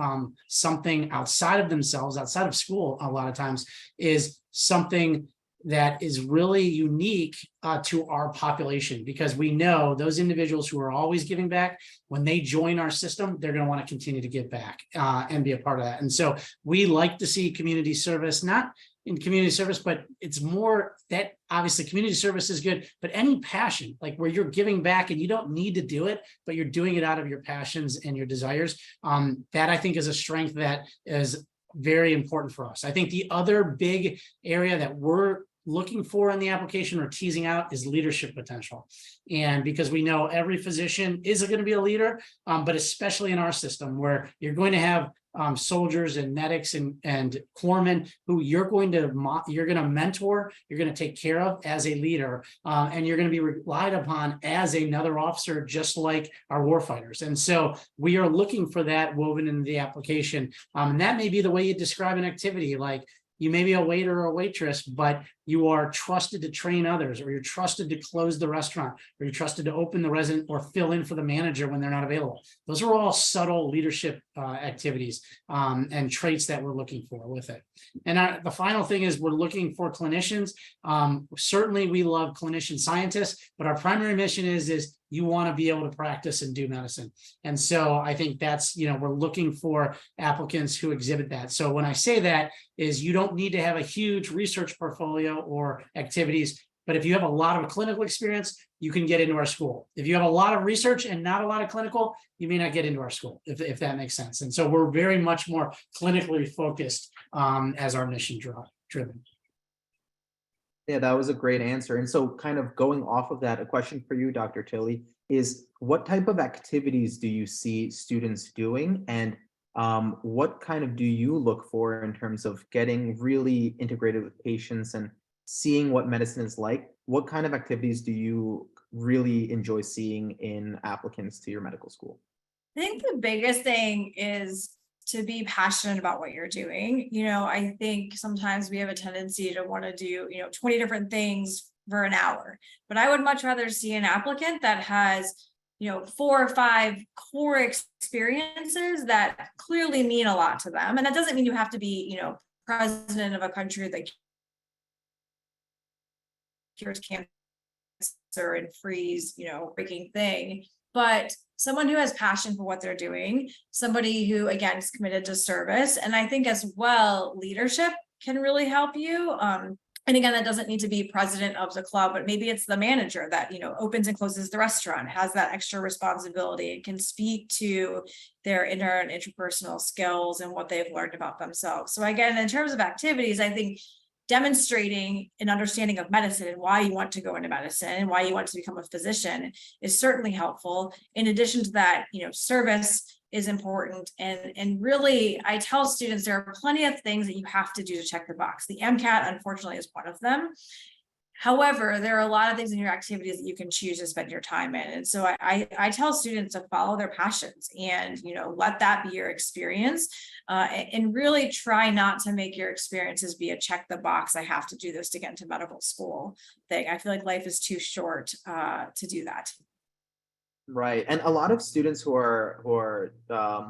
something outside of themselves, outside of school, a lot of times, is something that is really unique to our population, because we know those individuals who are always giving back, when they join our system, they're going to want to continue to give back and be a part of that. And so we like to see community service, not in community service, but it's more that obviously community service is good, but any passion, like where you're giving back and you don't need to do it, but you're doing it out of your passions and your desires. That I think is a strength that is very important for us. I think the other big area that we're looking for in the application or teasing out is leadership potential. And because we know every physician is going to be a leader, but especially in our system where you're going to have soldiers and medics and corpsmen who you're going to mentor, you're going to take care of as a leader, and you're going to be relied upon as another officer, just like our warfighters. And so we are looking for that woven into the application. And that may be the way you describe an activity, like you may be a waiter or a waitress, but you are trusted to train others, or you're trusted to close the restaurant, or you're trusted to open the resident or fill in for the manager when they're not available. Those are all subtle leadership activities and traits that we're looking for with it. And the final thing is we're looking for clinicians. Certainly we love clinician scientists, but our primary mission is you want to be able to practice and do medicine. And so I think that's, we're looking for applicants who exhibit that. So when I say that is you don't need to have a huge research portfolio or activities, but if you have a lot of clinical experience, you can get into our school. If you have a lot of research and not a lot of clinical, you may not get into our school, if that makes sense. And so we're very much more clinically focused as our mission driven. Yeah, that was a great answer. And so kind of going off of that, a question for you, Dr. Tilley, is what type of activities do you see students doing? And what kind of do you look for in terms of getting really integrated with patients and seeing what medicine is like? What kind of activities do you really enjoy seeing in applicants to your medical school? I think the biggest thing is to be passionate about what you're doing. I think sometimes we have a tendency to want to do, 20 different things for an hour, but I would much rather see an applicant that has, 4 or 5 core experiences that clearly mean a lot to them. And that doesn't mean you have to be, president of a country that cures cancer and freeze, breaking thing, but someone who has passion for what they're doing, somebody who, again, is committed to service. And I think as well, leadership can really help you. And again, that doesn't need to be president of the club, but maybe it's the manager that, opens and closes the restaurant, has that extra responsibility and can speak to their inter and interpersonal skills and what they've learned about themselves. So again, in terms of activities, I think demonstrating an understanding of medicine and why you want to go into medicine and why you want to become a physician is certainly helpful. In addition to that, service is important. And really, I tell students there are plenty of things that you have to do to check the box. The MCAT, unfortunately, is one of them. However, there are a lot of things in your activities that you can choose to spend your time in. And so I tell students to follow their passions and, let that be your experience and really try not to make your experiences be a check the box. I have to do this to get into medical school thing. I feel like life is too short to do that. Right. And a lot of students who are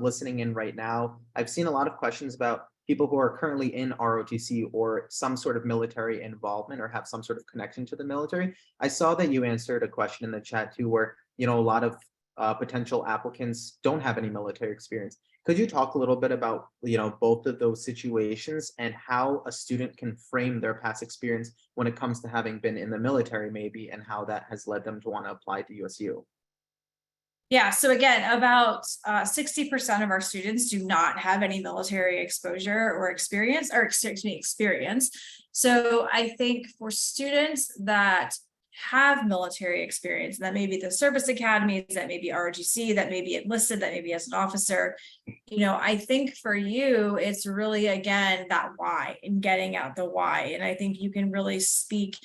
listening in right now, I've seen a lot of questions about people who are currently in ROTC or some sort of military involvement or have some sort of connection to the military. I saw that you answered a question in the chat too, where, a lot of potential applicants don't have any military experience. Could you talk a little bit about, both of those situations and how a student can frame their past experience when it comes to having been in the military maybe, and how that has led them to want to apply to USU? Yeah, so again, about 60% of our students do not have any military exposure or experience, experience. So I think for students that have military experience, that may be the service academies, that may be ROTC, that may be enlisted, that may be as an officer, I think for you, it's really, again, that why and getting out the why. And I think you can really speak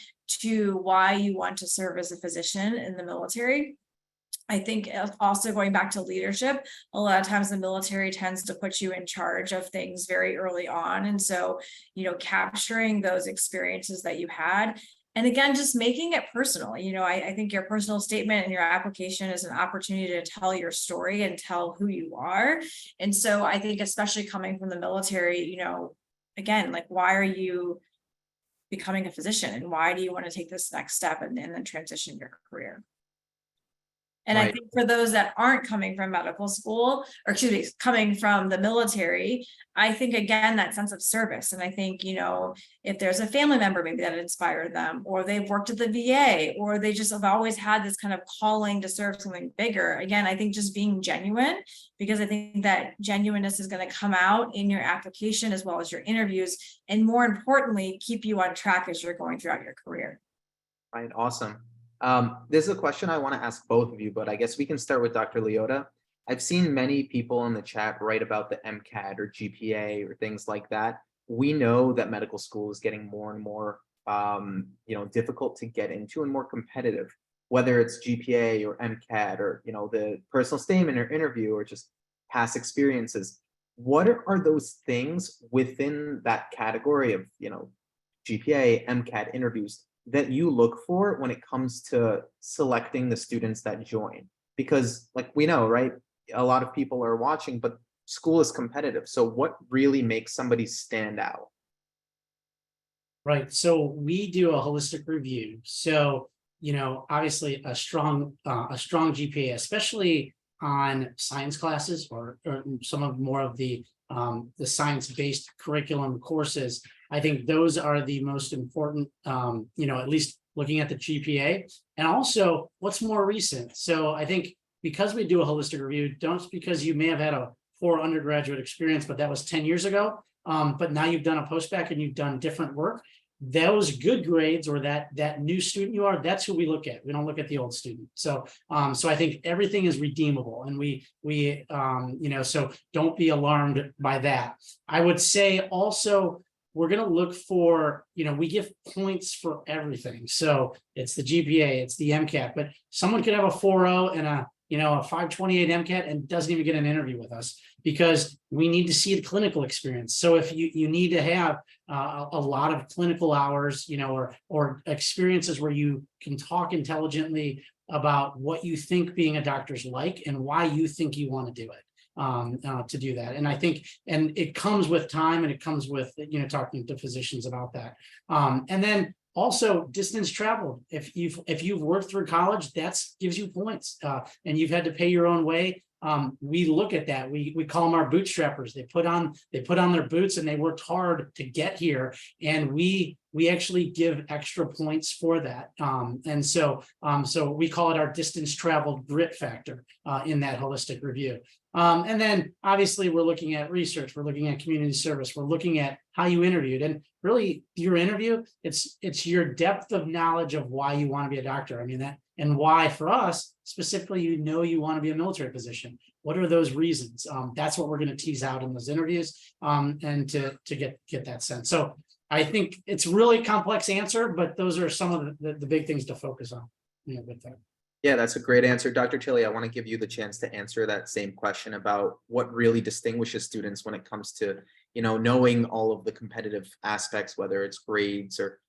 to why you want to serve as a physician in the military. I think also going back to leadership, a lot of times the military tends to put you in charge of things very early on. And so, capturing those experiences that you had, and again, just making it personal. I think your personal statement and your application is an opportunity to tell your story and tell who you are. And so I think especially coming from the military, again, like, why are you becoming a physician and why do you want to take this next step and then transition your career? And I Right. think for those that aren't coming from medical school, or excuse me, coming from the military, I think again, that sense of service. And I think, if there's a family member maybe that inspired them, or they've worked at the VA, or they just have always had this kind of calling to serve something bigger. Again, I think just being genuine, because I think that genuineness is going to come out in your application as well as your interviews, and more importantly, keep you on track as you're going throughout your career. Right. Awesome. This is a question I want to ask both of you, but I guess we can start with Dr. Liotta. I've seen many people in the chat write about the MCAT or GPA or things like that. We know that medical school is getting more and more, difficult to get into and more competitive, whether it's GPA or MCAT or, the personal statement or interview or just past experiences. What are those things within that category of, GPA, MCAT interviews that you look for when it comes to selecting the students that join? Because like we know, right, a lot of people are watching, but school is competitive. So what really makes somebody stand out? Right. So we do a holistic review. So, obviously a strong GPA, especially on science classes or some of more of the science-based curriculum courses. I think those are the most important, at least looking at the GPA, and also what's more recent. So I think because we do a holistic review, don't because you may have had a poor undergraduate experience, but that was 10 years ago. But now you've done a postbac and you've done different work. Those good grades or that new student you are, that's who we look at. We don't look at the old student. So I think everything is redeemable, and so don't be alarmed by that. I would say also we're going to look for, we give points for everything. So it's the GPA, it's the MCAT, but someone could have a 4.0 and a 528 MCAT and doesn't even get an interview with us, because we need to see the clinical experience. So if you need to have a lot of clinical hours, or experiences where you can talk intelligently about what you think being a doctor's like and why you think you want to do it, to do that. And I think, and it comes with time, and it comes with, talking to physicians about that. And then also distance traveled. If you've worked through college, that gives you points, and you've had to pay your own way. We look at that. We call them our bootstrappers. They put on their boots and they worked hard to get here, and we actually give extra points for that. And so we call it our distance traveled grit factor in that holistic review. And then obviously we're looking at research, we're looking at community service, we're looking at how you interviewed, and really your interview, it's your depth of knowledge of why you want to be a doctor. I mean, that, and why for us specifically, you want to be a military physician. What are those reasons? That's what we're going to tease out in those interviews, and to get that sense. So I think it's really complex answer, but those are some of the big things to focus on, with that. Yeah, that's a great answer. Dr. Tilley, I want to give you the chance to answer that same question about what really distinguishes students when it comes to, knowing all of the competitive aspects, whether it's grades or,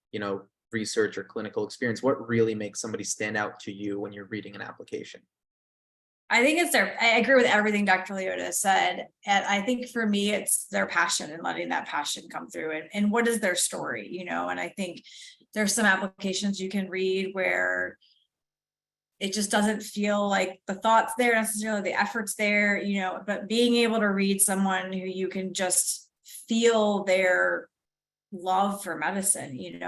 research or clinical experience. What really makes somebody stand out to you when you're reading an application? I think I agree with everything Dr. Liotta said. And I think for me, it's their passion and letting that passion come through, and what is their story, and I think there's some applications you can read where it just doesn't feel like the thoughts there necessarily, the efforts there, but being able to read someone who you can just feel their love for medicine, you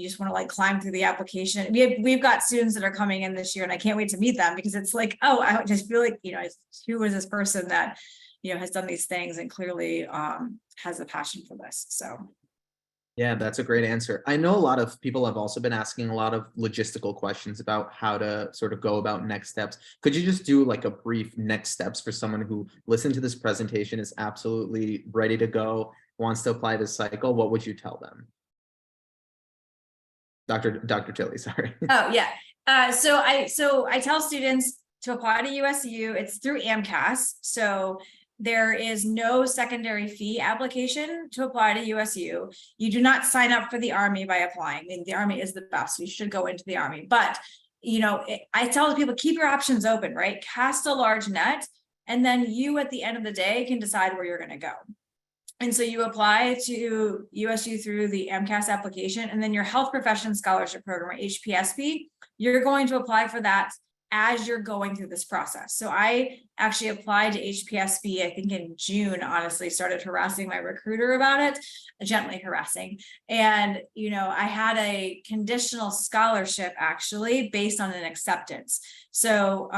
just want to climb through the application. We've got students that are coming in this year, and I can't wait to meet them, because it's like, oh, I just feel like, who is this person that, has done these things and clearly has a passion for this. So Yeah, that's a great answer. I know a lot of people have also been asking a lot of logistical questions about how to sort of go about next steps. Could you just do a brief next steps for someone who listened to this presentation, is absolutely ready to go, wants to apply this cycle? What would you tell them? Dr. Tilley, sorry. Oh yeah. So I tell students to apply to USU. It's through AMCAS. So there is no secondary fee application to apply to USU. You do not sign up for the Army by applying. I mean, the Army is the best. You should go into the Army. But, I tell people, keep your options open, right? Cast a large net, and then you at the end of the day can decide where you're going to go. And so you apply to USU through the MCAS application, and then your Health Professions Scholarship Program, or HPSP, you're going to apply for that as you're going through this process. So I actually applied to HPSB, I think in June, honestly, started harassing my recruiter about it, gently harassing. And, I had a conditional scholarship actually based on an acceptance. So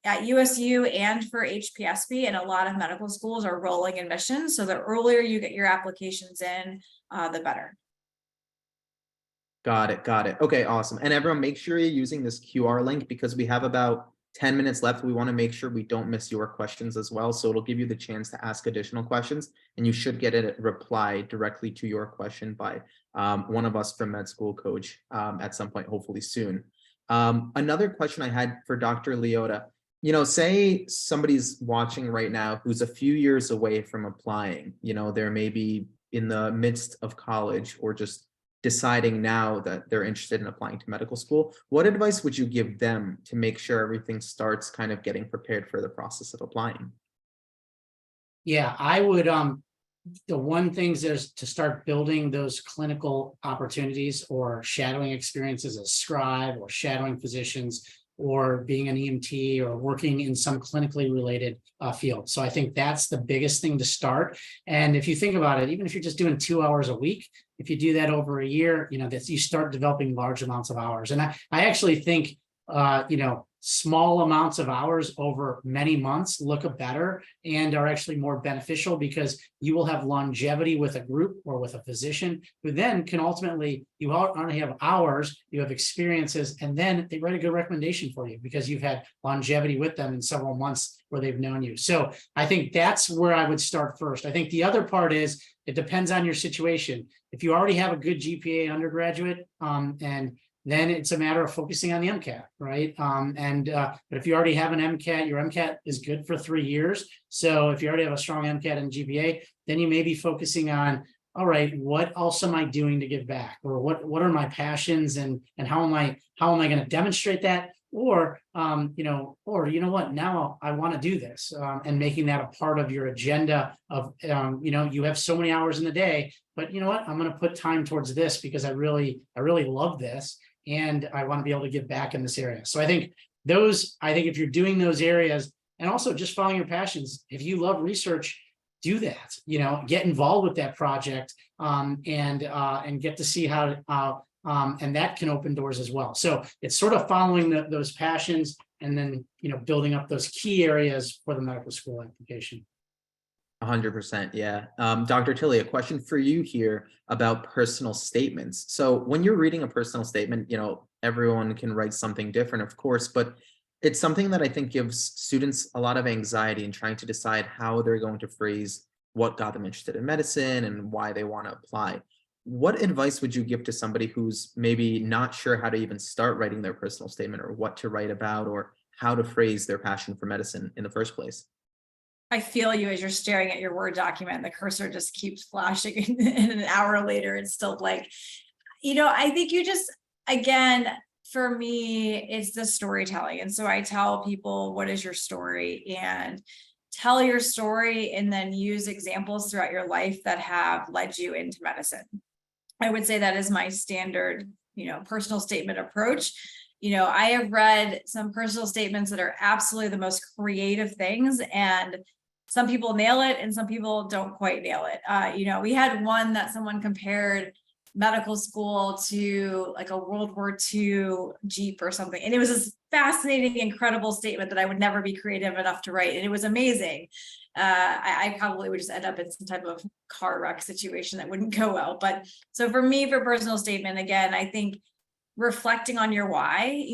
at USU and for HPSB and a lot of medical schools are rolling admissions. So the earlier you get your applications in, the better. Got it. Got it. Okay, awesome. And everyone, make sure you're using this QR link because we have about 10 minutes left. We want to make sure we don't miss your questions as well. So it'll give you the chance to ask additional questions, and you should get a reply directly to your question by one of us from Med School Coach at some point, hopefully soon. Another question I had for Dr. Liotta, say somebody's watching right now who's a few years away from applying, they're maybe in the midst of college or just deciding now that they're interested in applying to medical school. What advice would you give them to make sure everything starts kind of getting prepared for the process of applying? Yeah, I would, the one thing is to start building those clinical opportunities or shadowing experiences as scribe or shadowing physicians or being an EMT or working in some clinically related field. So I think that's the biggest thing to start. And if you think about it, even if you're just doing 2 hours a week, if you do that over a year, that you start developing large amounts of hours. And I actually think, small amounts of hours over many months look better and are actually more beneficial because you will have longevity with a group or with a physician who then can ultimately, you not only have hours, you have experiences, and then they write a good recommendation for you because you've had longevity with them in several months where they've known you. So I think that's where I would start first. I think the other part is it depends on your situation. If you already have a good GPA undergraduate, and then it's a matter of focusing on the MCAT, right? But if you already have an MCAT, your MCAT is good for 3 years. So if you already have a strong MCAT and GPA, then you may be focusing on, all right, what else am I doing to give back? Or what are my passions and how am I going to demonstrate that? Or, what, now I want to do this, and making that a part of your agenda of, you have so many hours in the day, but you know what, I'm going to put time towards this because I really love this. And I want to be able to give back in this area. So I think if you're doing those areas and also just following your passions, if you love research, do that, get involved with that project, and get to see how, and that can open doors as well. So it's sort of following those passions and then, building up those key areas for the medical school application. 100%. Yeah. Dr. Tilley, a question for you here about personal statements. So when you're reading a personal statement, everyone can write something different, of course, but it's something that I think gives students a lot of anxiety in trying to decide how they're going to phrase what got them interested in medicine and why they want to apply. What advice would you give to somebody who's maybe not sure how to even start writing their personal statement or what to write about or how to phrase their passion for medicine in the first place? I feel you as you're staring at your Word document and the cursor just keeps flashing and an hour later it's still blank. I think you just, again, for me, it's the storytelling. And so I tell people, what is your story? And tell your story and then use examples throughout your life that have led you into medicine. I would say that is my standard, personal statement approach. I have read some personal statements that are absolutely the most creative things, and some people nail it and some people don't quite nail it. We had one that someone compared medical school to like a World War II Jeep or something. And it was this fascinating, incredible statement that I would never be creative enough to write. And it was amazing. I probably would just end up in some type of car wreck situation that wouldn't go well. But so for me, for personal statement, again, I think reflecting on your why,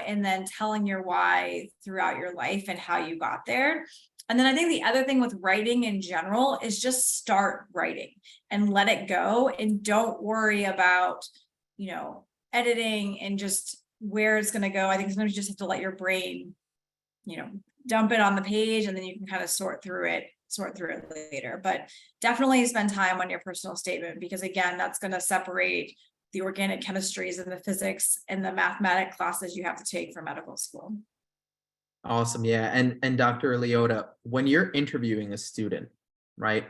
and then telling your why throughout your life and how you got there. And then I think the other thing with writing in general is just start writing and let it go and don't worry about, editing and just where it's going to go. I think sometimes you just have to let your brain, dump it on the page and then you can kind of sort through it later. But definitely spend time on your personal statement because again, that's going to separate the organic chemistries and the physics and the mathematics classes you have to take for medical school. Awesome. Yeah. And Dr. Liotta, when you're interviewing a student, right,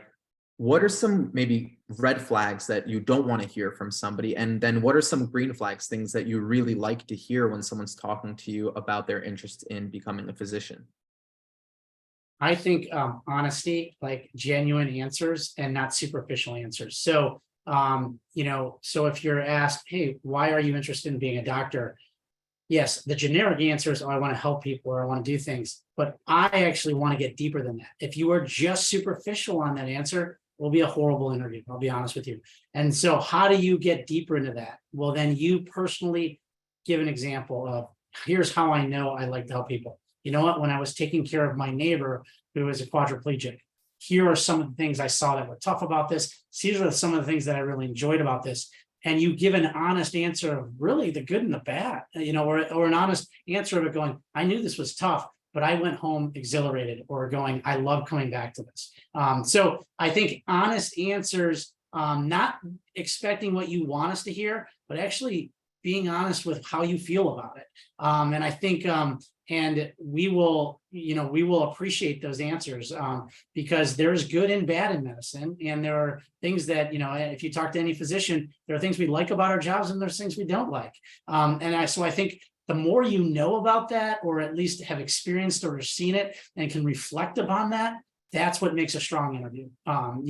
what are some maybe red flags that you don't want to hear from somebody? And then what are some green flags, things that you really like to hear when someone's talking to you about their interest in becoming a physician? I think honesty, like genuine answers and not superficial answers. So, so if you're asked, hey, why are you interested in being a doctor? Yes, the generic answer is, oh, I want to help people or I want to do things, but I actually want to get deeper than that. If you are just superficial on that answer, it will be a horrible interview. I'll be honest with you. And so how do you get deeper into that? Well, then you personally give an example of, here's how I know I like to help people. You know what? When I was taking care of my neighbor who was a quadriplegic, here are some of the things I saw that were tough about this. These are some of the things that I really enjoyed about this. And you give an honest answer of really the good and the bad, or an honest answer of it going, I knew this was tough, but I went home exhilarated, or going, I love coming back to this. So I think honest answers, not expecting what you want us to hear, but actually being honest with how you feel about it. And I think, and we will appreciate those answers, because there's good and bad in medicine. And there are things that, if you talk to any physician, there are things we like about our jobs and there's things we don't like. So I think the more you know about that, or at least have experienced or seen it and can reflect upon that, that's what makes a strong interview. And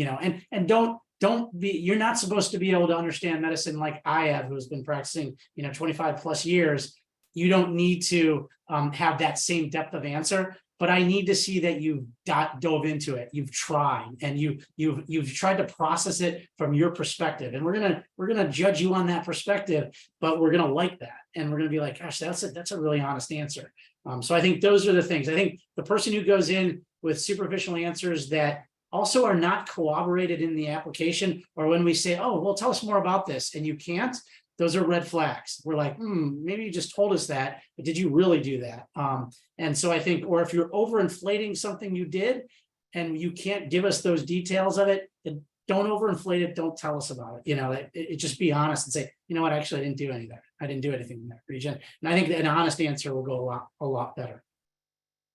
you're not supposed to be able to understand medicine like I have, who's been practicing, 25 plus years. You don't need to have that same depth of answer, but I need to see that you've dove into it, you've tried, and you've tried to process it from your perspective. And we're gonna judge you on that perspective, but we're gonna like that, and we're gonna be like, gosh, that's a really honest answer. So I think those are the things. I think the person who goes in with superficial answers that also are not corroborated in the application, or when we say, oh, well, tell us more about this, and you can't. Those are red flags. We're like, maybe you just told us that, but did you really do that? And so I think, or if you're overinflating something you did and you can't give us those details of it, don't overinflate it. Don't tell us about it. It just be honest and say, you know what, actually, I didn't do any of that. I didn't do anything in that region. And I think that an honest answer will go a lot better.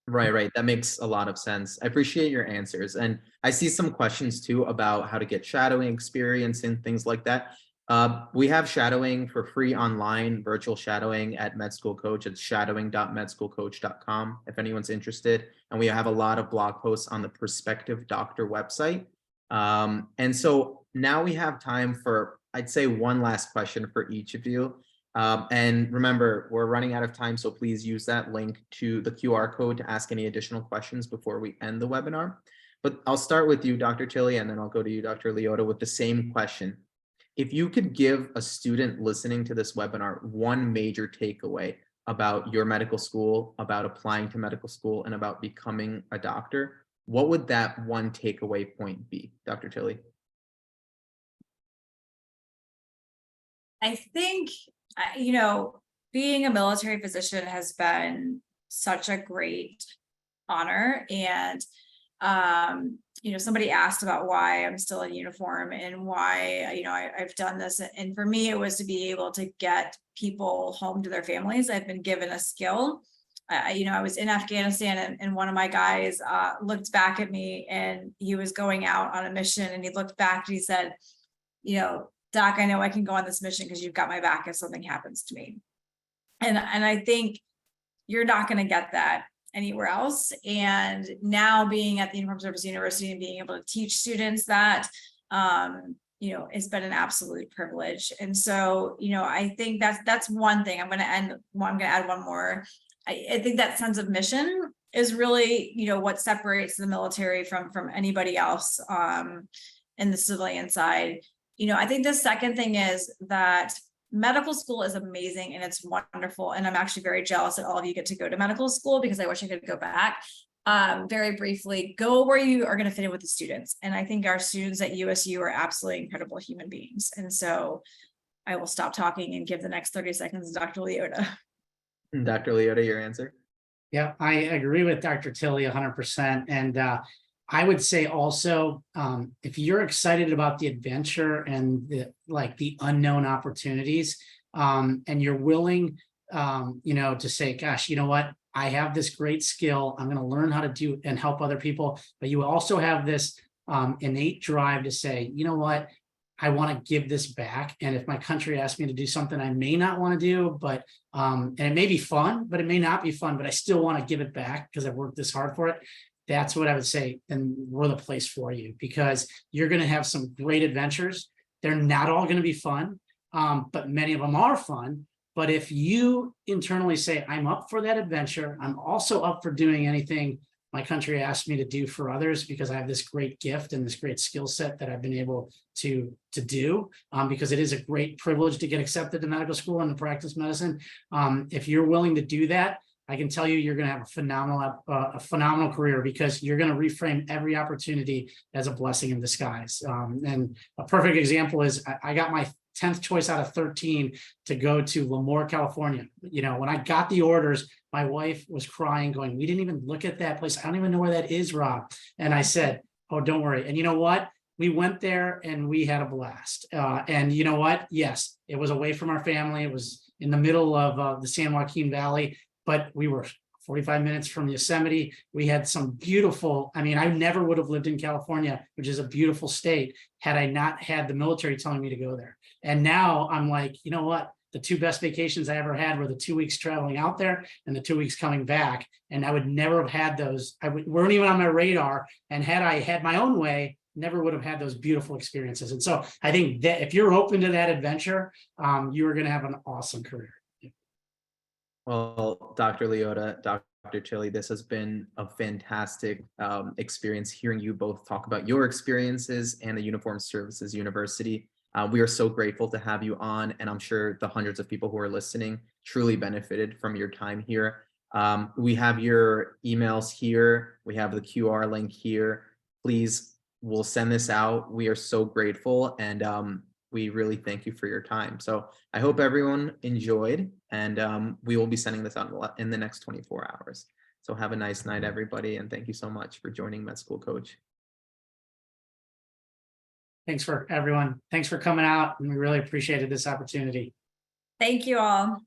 Right. That makes a lot of sense. I appreciate your answers. And I see some questions too about how to get shadowing experience and things like that. We have shadowing for free online, virtual shadowing at Med School Coach. It's shadowing.medschoolcoach.com if anyone's interested. And we have a lot of blog posts on the Prospective Doctor website. And so now we have time for, I'd say, one last question for each of you. And remember, we're running out of time, so please use that link to the QR code to ask any additional questions before we end the webinar. But I'll start with you, Dr. Tilley, and then I'll go to you, Dr. Liotta, with the same question. If you could give a student listening to this webinar one major takeaway about your medical school, about applying to medical school, and about becoming a doctor, what would that one takeaway point be, Dr. Tilley? I think, being a military physician has been such a great honor. And, somebody asked about why I'm still in uniform and why, I've done this. And for me, it was to be able to get people home to their families. I've been given a skill. I was in Afghanistan, and one of my guys looked back at me, and he was going out on a mission, and he looked back and he said, Doc, I know I can go on this mission because you've got my back if something happens to me. And I think you're not going to get that anywhere else. And now being at the Uniformed Service University and being able to teach students that, it's been an absolute privilege. And so, I think that's one thing. I'm going to add one more. I think that sense of mission is really, what separates the military from anybody else in the civilian side. I think the second thing is that medical school is amazing and it's wonderful. And I'm actually very jealous that all of you get to go to medical school, because I wish I could go back. Very briefly, go where you are going to fit in with the students. And I think our students at USU are absolutely incredible human beings. And so I will stop talking and give the next 30 seconds to Dr. Liotta. Dr. Liotta, your answer? Yeah, I agree with Dr. Tilley 100%. And I would say also, if you're excited about the adventure and the unknown opportunities, and you're willing, to say, gosh, you know what, I have this great skill, I'm going to learn how to do and help other people, but you also have this innate drive to say, you know what, I want to give this back. And if my country asks me to do something I may not want to do, but and it may be fun, but it may not be fun, but I still want to give it back because I've worked this hard for it. That's what I would say. And we're the place for you, because you're going to have some great adventures. They're not all going to be fun, but many of them are fun. But if you internally say, I'm up for that adventure, I'm also up for doing anything my country asked me to do for others, because I have this great gift and this great skill set that I've been able to do, because it is a great privilege to get accepted to medical school and to practice medicine. If you're willing to do that, I can tell you, you're going to have a phenomenal career, because you're going to reframe every opportunity as a blessing in disguise. And a perfect example is I got my 10th choice out of 13 to go to Lemoore, California. You know, when I got the orders, my wife was crying, going, we didn't even look at that place. I don't even know where that is, Rob. And I said, oh, don't worry. And you know what? We went there and we had a blast. And you know what? Yes, it was away from our family. It was in the middle of the San Joaquin Valley, but we were 45 minutes from Yosemite. We had some beautiful, I mean, I never would have lived in California, which is a beautiful state, had I not had the military telling me to go there. And now I'm like, you know what? The two best vacations I ever had were the 2 weeks traveling out there and the 2 weeks coming back. And I would never have had those. Weren't even on my radar. And had I had my own way, never would have had those beautiful experiences. And so I think that if you're open to that adventure, you are going to have an awesome career. Well, Dr. Liotta, Dr. Tilley, this has been a fantastic experience hearing you both talk about your experiences and the Uniformed Services University. We are so grateful to have you on, and I'm sure the hundreds of people who are listening truly benefited from your time here. We have your emails here. We have the QR link here. Please, we'll send this out. We are so grateful, and we really thank you for your time. So I hope everyone enjoyed, and we will be sending this out in the next 24 hours. So have a nice night, everybody, and thank you so much for joining Med School Coach. Thanks for everyone. Thanks for coming out, and we really appreciated this opportunity. Thank you all.